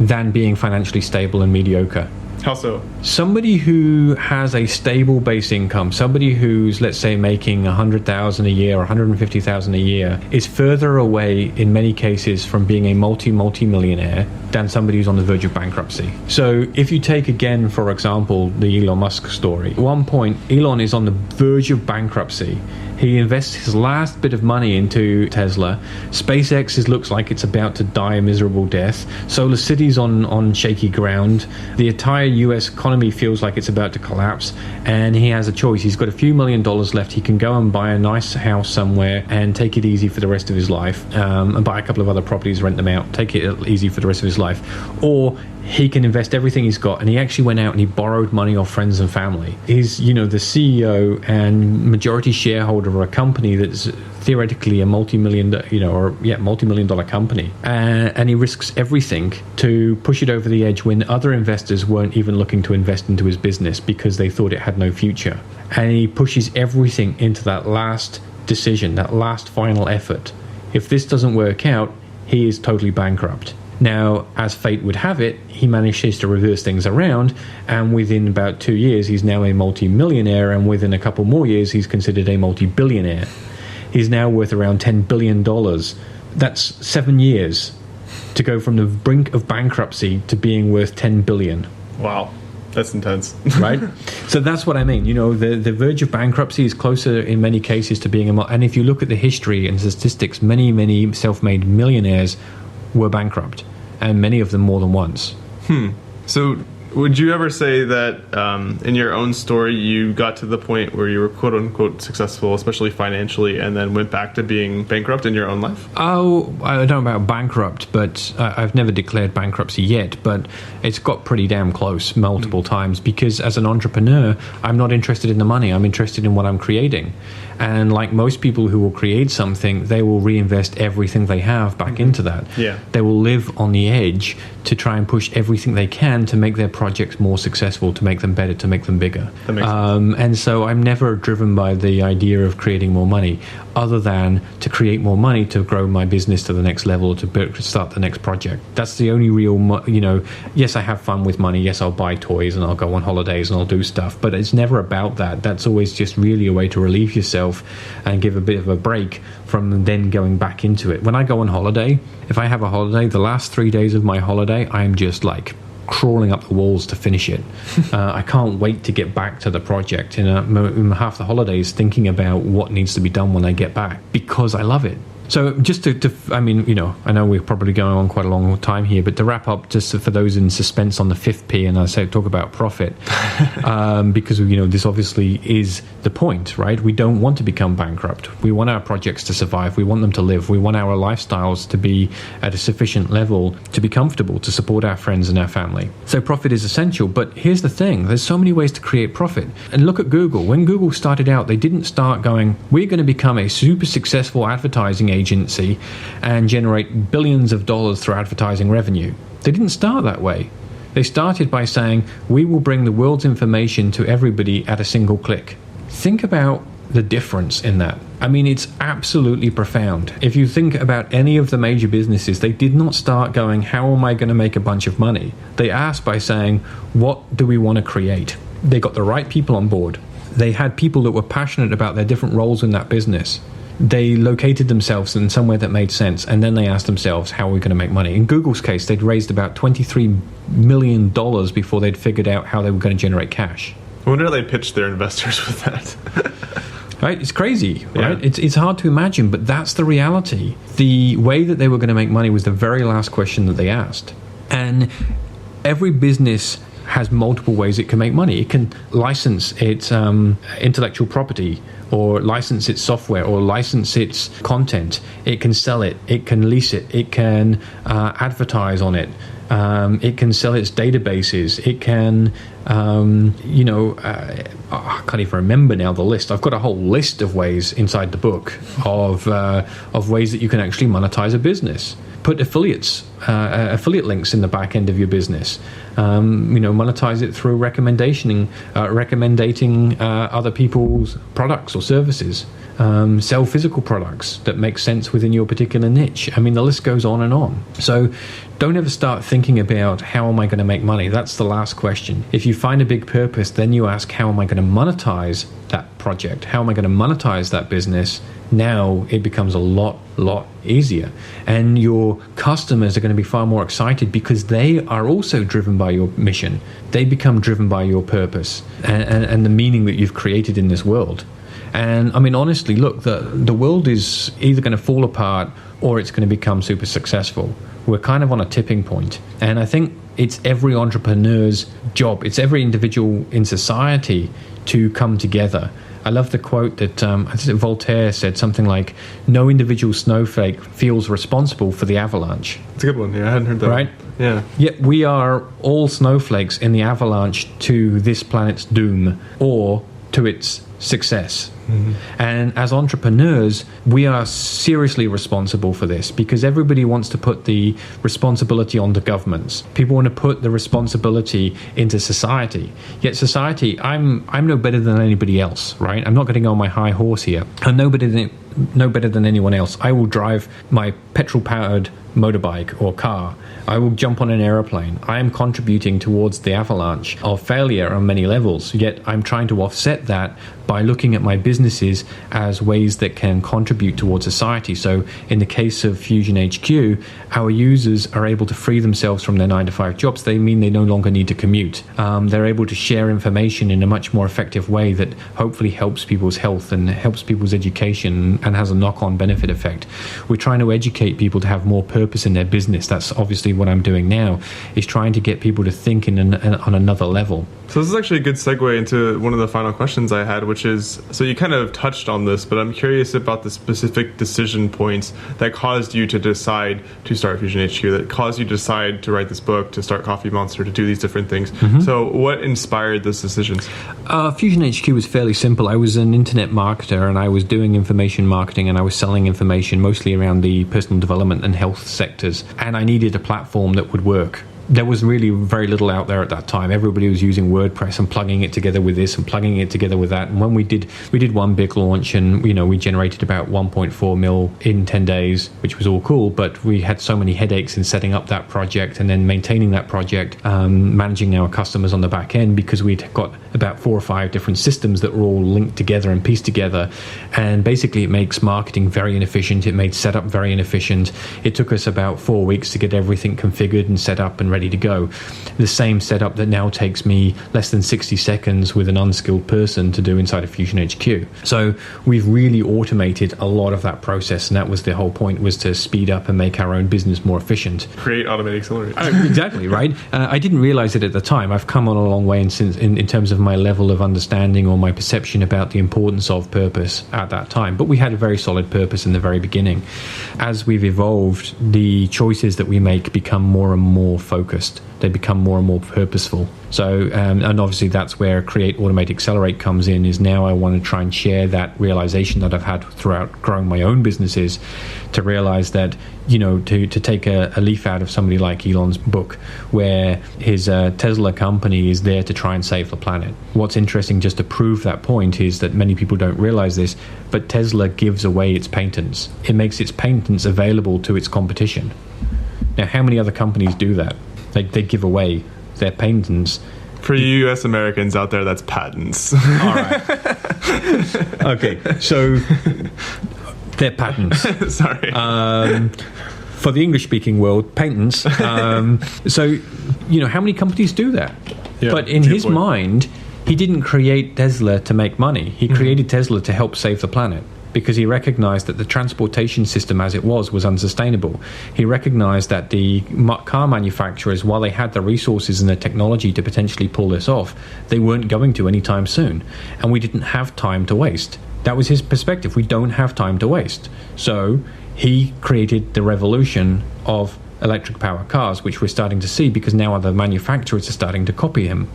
than being financially stable and mediocre. How so? Somebody who has a stable base income, somebody who's, let's say, making $100,000 a year or $150,000 a year, is further away in many cases from being a multi-millionaire than somebody who's on the verge of bankruptcy. So if you take again, for example, the Elon Musk story, at one point Elon is on the verge of bankruptcy. He invests his last bit of money into Tesla. SpaceX looks like it's about to die a miserable death. Solar City's on shaky ground. The entire US economy feels like it's about to collapse, and he has a choice. He's got a few $1 million left. He can go and buy a nice house somewhere and take it easy for the rest of his life, and buy a couple of other properties, rent them out, take it easy for the rest of his life. Or he can invest everything he's got, and he actually went out and he borrowed money off friends and family. He's, the CEO and majority shareholder of a company that's theoretically a multi-million-dollar company, and he risks everything to push it over the edge when other investors weren't even looking to invest into his business because they thought it had no future. And he pushes everything into that last decision, that last final effort. If this doesn't work out, he is totally bankrupt. Now, as fate would have it, he manages to reverse things around, and within about 2 years, he's now a multi-millionaire, and within a couple more years, he's considered a multi-billionaire. He's now worth around $10 billion. That's 7 years to go from the brink of bankruptcy to being worth $10 billion. Wow. That's intense. Right? So that's what I mean. The verge of bankruptcy is closer in many cases to being and if you look at the history and statistics, many self-made millionaires were bankrupt, and many of them more than once. So would you ever say that in your own story you got to the point where you were quote-unquote successful, especially financially, and then went back to being bankrupt in your own life? Oh, I don't know about bankrupt, but I've never declared bankruptcy yet, but it's got pretty damn close multiple times, because as an entrepreneur, I'm not interested in the money. I'm interested in what I'm creating. And like most people who will create something, they will reinvest everything they have back into that. Yeah. They will live on the edge to try and push everything they can to make their projects more successful, to make them better, to make them bigger. That makes sense. And so I'm never driven by the idea of creating more money, other than to create more money to grow my business to the next level, to start the next project. That's the only real, yes, I have fun with money. Yes, I'll buy toys and I'll go on holidays and I'll do stuff, but it's never about that. That's always just really a way to relieve yourself and give a bit of a break from then going back into it. When I go on holiday, if I have a holiday, the last 3 days of my holiday, I'm just like crawling up the walls to finish it. I can't wait to get back to the project. Half the holidays thinking about what needs to be done when I get back, because I love it. So just I know we're probably going on quite a long time here, but to wrap up, just for those in suspense on the fifth P, and I say talk about profit, because this obviously is the point, right? We don't want to become bankrupt. We want our projects to survive. We want them to live. We want our lifestyles to be at a sufficient level to be comfortable, to support our friends and our family. So profit is essential. But here's the thing: there's so many ways to create profit. And look at Google. When Google started out, they didn't start going, "We're going to become a super successful advertising agency and generate billions of dollars through advertising revenue." They didn't start that way. They started by saying, "We will bring the world's information to everybody at a single click." Think about the difference in that. I mean, it's absolutely profound. If you think about any of the major businesses, they did not start going, "How am I going to make a bunch of money?" They asked by saying, "What do we want to create?" They got the right people on board. They had people that were passionate about their different roles in that business. They located themselves in somewhere that made sense, and then they asked themselves, how are we going to make money? In Google's case, they'd raised about $23 million before they'd figured out how they were going to generate cash. I wonder how they pitched their investors with that. Right? It's crazy, right? Yeah. It's hard to imagine, but that's the reality. The way that they were going to make money was the very last question that they asked. And every business has multiple ways it can make money. It can license its intellectual property, or license its software, or license its content. It can sell it. It can lease it. It can advertise on it. It can sell its databases. It can, I can't even remember now the list. I've got a whole list of ways inside the book of ways that you can actually monetize a business. Put affiliate links in the back end of your business. Monetize it through recommending other people's products or services. Sell physical products that make sense within your particular niche. I mean, the list goes on and on. So don't ever start thinking about how am I going to make money. That's the last question. If you find a big purpose, then you ask, how am I going to monetize that project? How am I going to monetize that business? Now it becomes a lot easier. And your customers are going to be far more excited because they are also driven by your mission. They become driven by your purpose and the meaning that you've created in this world. And I mean, honestly, look, the world is either going to fall apart or it's going to become super successful. We're kind of on a tipping point. And I think it's every entrepreneur's job. It's every individual in society to come together. I love the quote that Voltaire said, something like, "No individual snowflake feels responsible for the avalanche." It's a good one. Yeah, I hadn't heard that. Right? Yeah. Yet we are all snowflakes in the avalanche to this planet's doom or to its success. Mm-hmm. And as entrepreneurs, we are seriously responsible for this, because everybody wants to put the responsibility on the governments. People want to put the responsibility into society. Yet society, I'm no better than anybody else, right? I'm not getting on my high horse here. I'm no better than anyone else. I will drive my petrol-powered motorbike or car. I will jump on an aeroplane. I am contributing towards the avalanche of failure on many levels, yet I'm trying to offset that by looking at my businesses as ways that can contribute towards society. So in the case of Fusion HQ, our users are able to free themselves from their 9-to-5 jobs. They mean they no longer need to commute. They're able to share information in a much more effective way that hopefully helps people's health and helps people's education and has a knock-on benefit effect. We're trying to educate people to have more purpose in their business. That's obviously what I'm doing now, is trying to get people to think on another level. So this is actually a good segue into one of the final questions I had, which is, so you kind of touched on this, but I'm curious about the specific decision points that caused you to decide to start Fusion HQ, that caused you to decide to write this book, to start Coffee Monster, to do these different things. Mm-hmm. So what inspired those decisions? Fusion HQ was fairly simple. I was an internet marketer, and I was doing information marketing, and I was selling information mostly around the personal development and health sectors, and I needed a platform that would work. there was really very little out there at that time. Everybody was using WordPress and plugging it together with this and plugging it together with that. And when we did one big launch, and we generated about 1.4 mil in 10 days, which was all cool. But we had so many headaches in setting up that project and then maintaining that project, managing our customers on the back end, because we'd got about 4 or 5 different systems that were all linked together and pieced together. And basically, it makes marketing very inefficient. It made setup very inefficient. It took us about 4 weeks to get everything configured and set up and ready to go. The same setup that now takes me less than 60 seconds with an unskilled person to do inside of Fusion HQ. So we've really automated a lot of that process, and that was the whole point, was to speed up and make our own business more efficient. Create automated accelerators. Exactly, right? I didn't realize it at the time. I've come on a long way in terms of my level of understanding or my perception about the importance of purpose at that time. But we had a very solid purpose in the very beginning. As we've evolved, the choices that we make become more and more focused. They become more and more purposeful. So, and obviously that's where Create, Automate, Accelerate comes in, is now I want to try and share that realization that I've had throughout growing my own businesses, to realize that, to take a leaf out of somebody like Elon's book, where his Tesla company is there to try and save the planet. What's interesting, just to prove that point, is that many people don't realize this, but Tesla gives away its patents. It makes its patents available to its competition. Now, how many other companies do that? They give away their patents. For you US Americans out there, that's patents. All right. Okay, so they're patents. Sorry. For the English-speaking world, patents. So, how many companies do that? Yeah, but in his mind, he didn't create Tesla to make money. He created Tesla to help save the planet, because he recognized that the transportation system as it was unsustainable. He recognized that the car manufacturers, while they had the resources and the technology to potentially pull this off, they weren't going to anytime soon. And we didn't have time to waste. That was his perspective. We don't have time to waste. So he created the revolution of electric power cars, which we're starting to see, because now other manufacturers are starting to copy him.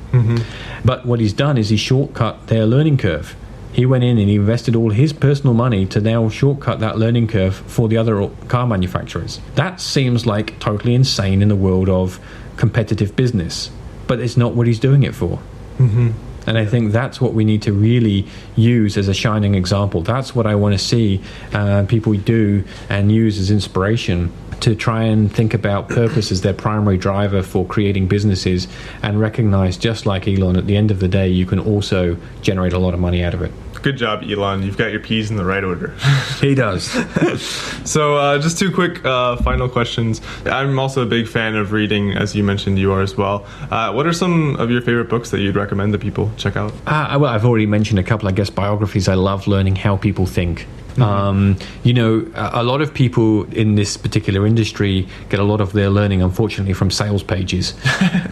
But what he's done is he shortcut their learning curve. He went in and he invested all his personal money to now shortcut that learning curve for the other car manufacturers. That seems like totally insane in the world of competitive business, but it's not what he's doing it for. And I think that's what we need to really use as a shining example. That's what I want to see people do and use as inspiration, to try and think about purpose as their primary driver for creating businesses, and recognize, just like Elon, at the end of the day, you can also generate a lot of money out of it. Good job, Elon. You've got your P's in the right order. He does. So just 2 quick final questions. I'm also a big fan of reading, as you mentioned you are as well. What are some of your favorite books that you'd recommend that people check out? Well, I've already mentioned a couple, I guess, biographies. I love learning how people think. A lot of people in this particular industry get a lot of their learning, unfortunately, from sales pages,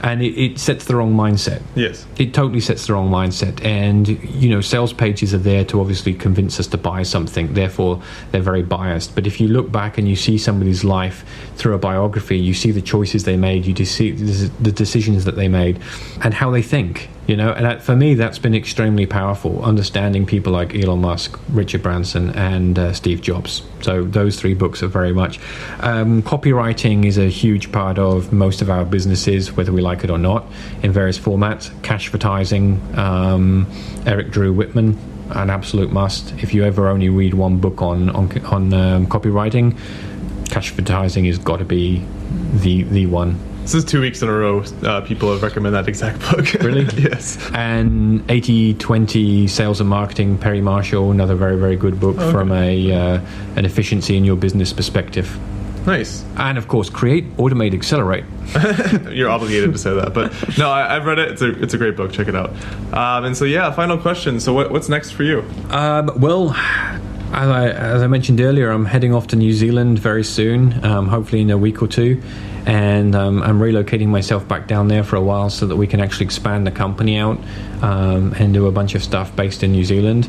and it sets the wrong mindset. Yes, it totally sets the wrong mindset. And sales pages are there to obviously convince us to buy something. Therefore, they're very biased. But if you look back and you see somebody's life through a biography, you see the choices they made, you see the decisions that they made, and how they think. And for me, that's been extremely powerful, understanding people like Elon Musk, Richard Branson, and Steve Jobs. So those 3 books are very much. Copywriting is a huge part of most of our businesses, whether we like it or not, in various formats. Cash advertising, Eric Drew Whitman, an absolute must. If you ever only read one book on copywriting, cash advertising has got to be the one. This is 2 weeks in a row. People have recommended that exact book. Really? Yes. And 80-20 Sales and Marketing, Perry Marshall, another very, very good book from an efficiency in your business perspective. Nice. And of course, Create, Automate, Accelerate. You're obligated to say that, but no, I've read it. It's a great book. Check it out. And so, final question. So what's next for you? Well, as I mentioned earlier, I'm heading off to New Zealand very soon, hopefully in a week or 2. And I'm relocating myself back down there for a while so that we can actually expand the company out and do a bunch of stuff based in New Zealand.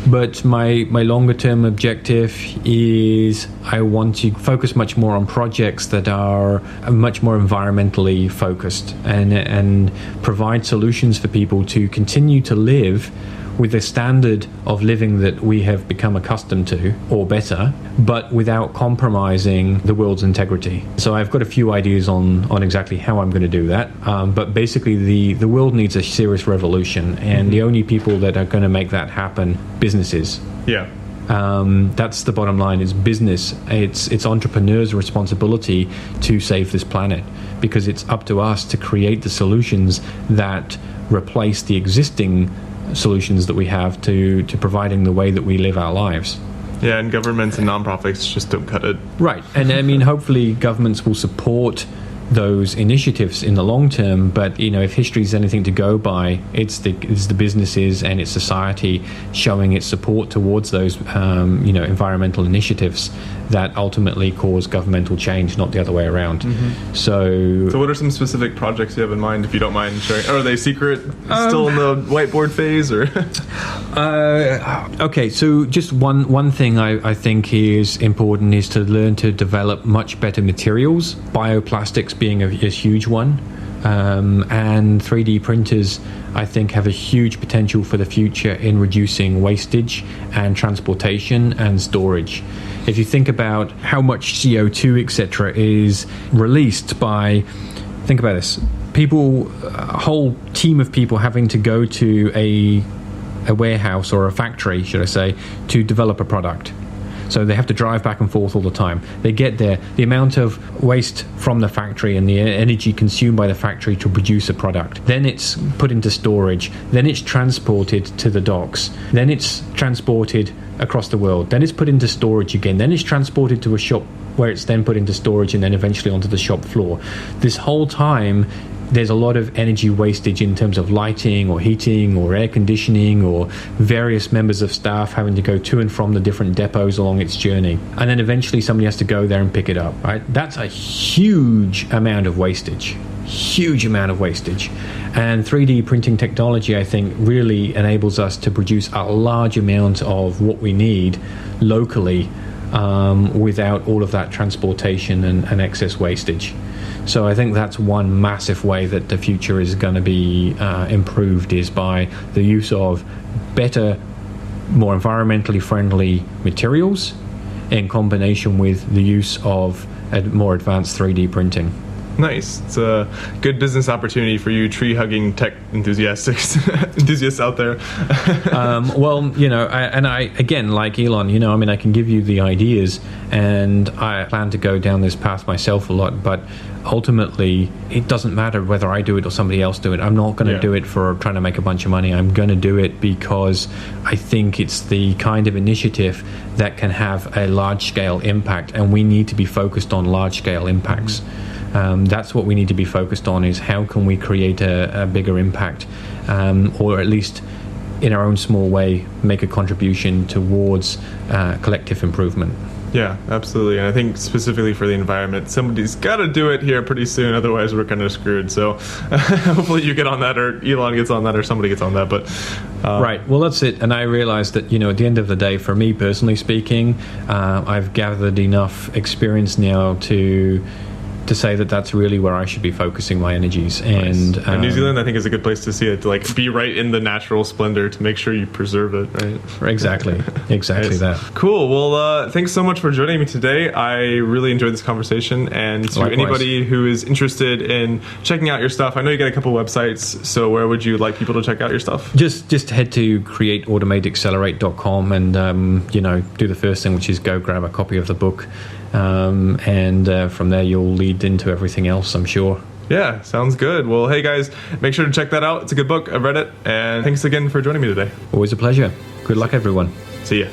But my longer term objective is I want to focus much more on projects that are much more environmentally focused and provide solutions for people to continue to live with the standard of living that we have become accustomed to, or better, but without compromising the world's integrity. So I've got a few ideas on exactly how I'm going to do that. But basically, the world needs a serious revolution, and the only people that are going to make that happen, businesses. Yeah. That's the bottom line. It's business. It's entrepreneurs' responsibility to save this planet, because it's up to us to create the solutions that replace the existing solutions that we have to providing the way that we live our lives. Yeah, and governments and nonprofits just don't cut it. Right. And I mean, hopefully governments will support those initiatives in the long term, but if history is anything to go by, it's the businesses and it's society showing its support towards those environmental initiatives that ultimately cause governmental change, not the other way around. So what are some specific projects you have in mind, if you don't mind sharing? Are they secret, still in the whiteboard phase, or? Okay, so just one thing I think is important is to learn to develop much better materials, bioplastics being a huge one. And 3D printers, I think, have a huge potential for the future in reducing wastage and transportation and storage. If you think about how much CO2, etc., is released by, think about this, a whole team of people having to go to a warehouse or a factory, should I say, to develop a product. So they have to drive back and forth all the time. They get there, the amount of waste from the factory and the energy consumed by the factory to produce a product. Then it's put into storage. Then it's transported to the docks. Then it's transported across the world. Then it's put into storage again. Then it's transported to a shop where it's then put into storage and then eventually onto the shop floor. This whole time, there's a lot of energy wastage in terms of lighting or heating or air conditioning or various members of staff having to go to and from the different depots along its journey. And then eventually somebody has to go there and pick it up, right? That's a huge amount of wastage. Huge amount of wastage. And 3D printing technology, I think, really enables us to produce a large amount of what we need locally without all of that transportation and excess wastage. So I think that's one massive way that the future is going to be improved, is by the use of better, more environmentally friendly materials in combination with the use of more advanced 3D printing. Nice. It's a good business opportunity for you tree-hugging tech enthusiasts out there. I again, like Elon, I can give you the ideas, and I plan to go down this path myself a lot, but ultimately it doesn't matter whether I do it or somebody else do it. I'm not going to do it for trying to make a bunch of money. I'm going to do it because I think it's the kind of initiative that can have a large-scale impact, and we need to be focused on large-scale impacts. That's what we need to be focused on, is how can we create a bigger impact, or at least in our own small way make a contribution towards collective improvement. Yeah, absolutely. And I think specifically for the environment, somebody's got to do it here pretty soon, otherwise we're kind of screwed. So hopefully you get on that, or Elon gets on that, or somebody gets on that. But right, well, that's it. And I realized that, at the end of the day, for me personally speaking, I've gathered enough experience now to say that that's really where I should be focusing my energies. Nice. And New Zealand, I think, is a good place to see it, to be right in the natural splendor, to make sure you preserve it, right? Exactly nice. That. Cool. Well, thanks so much for joining me today. I really enjoyed this conversation, and to Likewise. Anybody who is interested in checking out your stuff, I know you got a couple websites, so where would you like people to check out your stuff? Just head to createautomateaccelerate.com and do the first thing, which is go grab a copy of the book. And from there you'll lead into everything else, I'm sure. Yeah, sounds good. Well, hey guys, make sure to check that out. It's a good book. I've read it. And thanks again for joining me today. Always a pleasure. Good luck, everyone. See ya.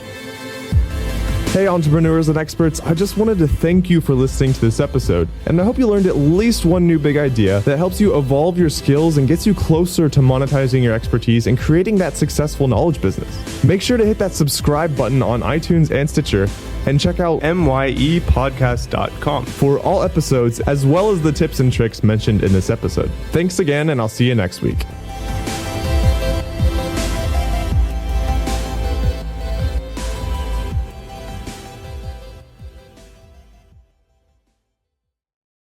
Hey entrepreneurs and experts, I just wanted to thank you for listening to this episode, and I hope you learned at least one new big idea that helps you evolve your skills and gets you closer to monetizing your expertise and creating that successful knowledge business. Make sure to hit that subscribe button on iTunes and Stitcher, and check out myepodcast.com for all episodes as well as the tips and tricks mentioned in this episode. Thanks again, and I'll see you next week.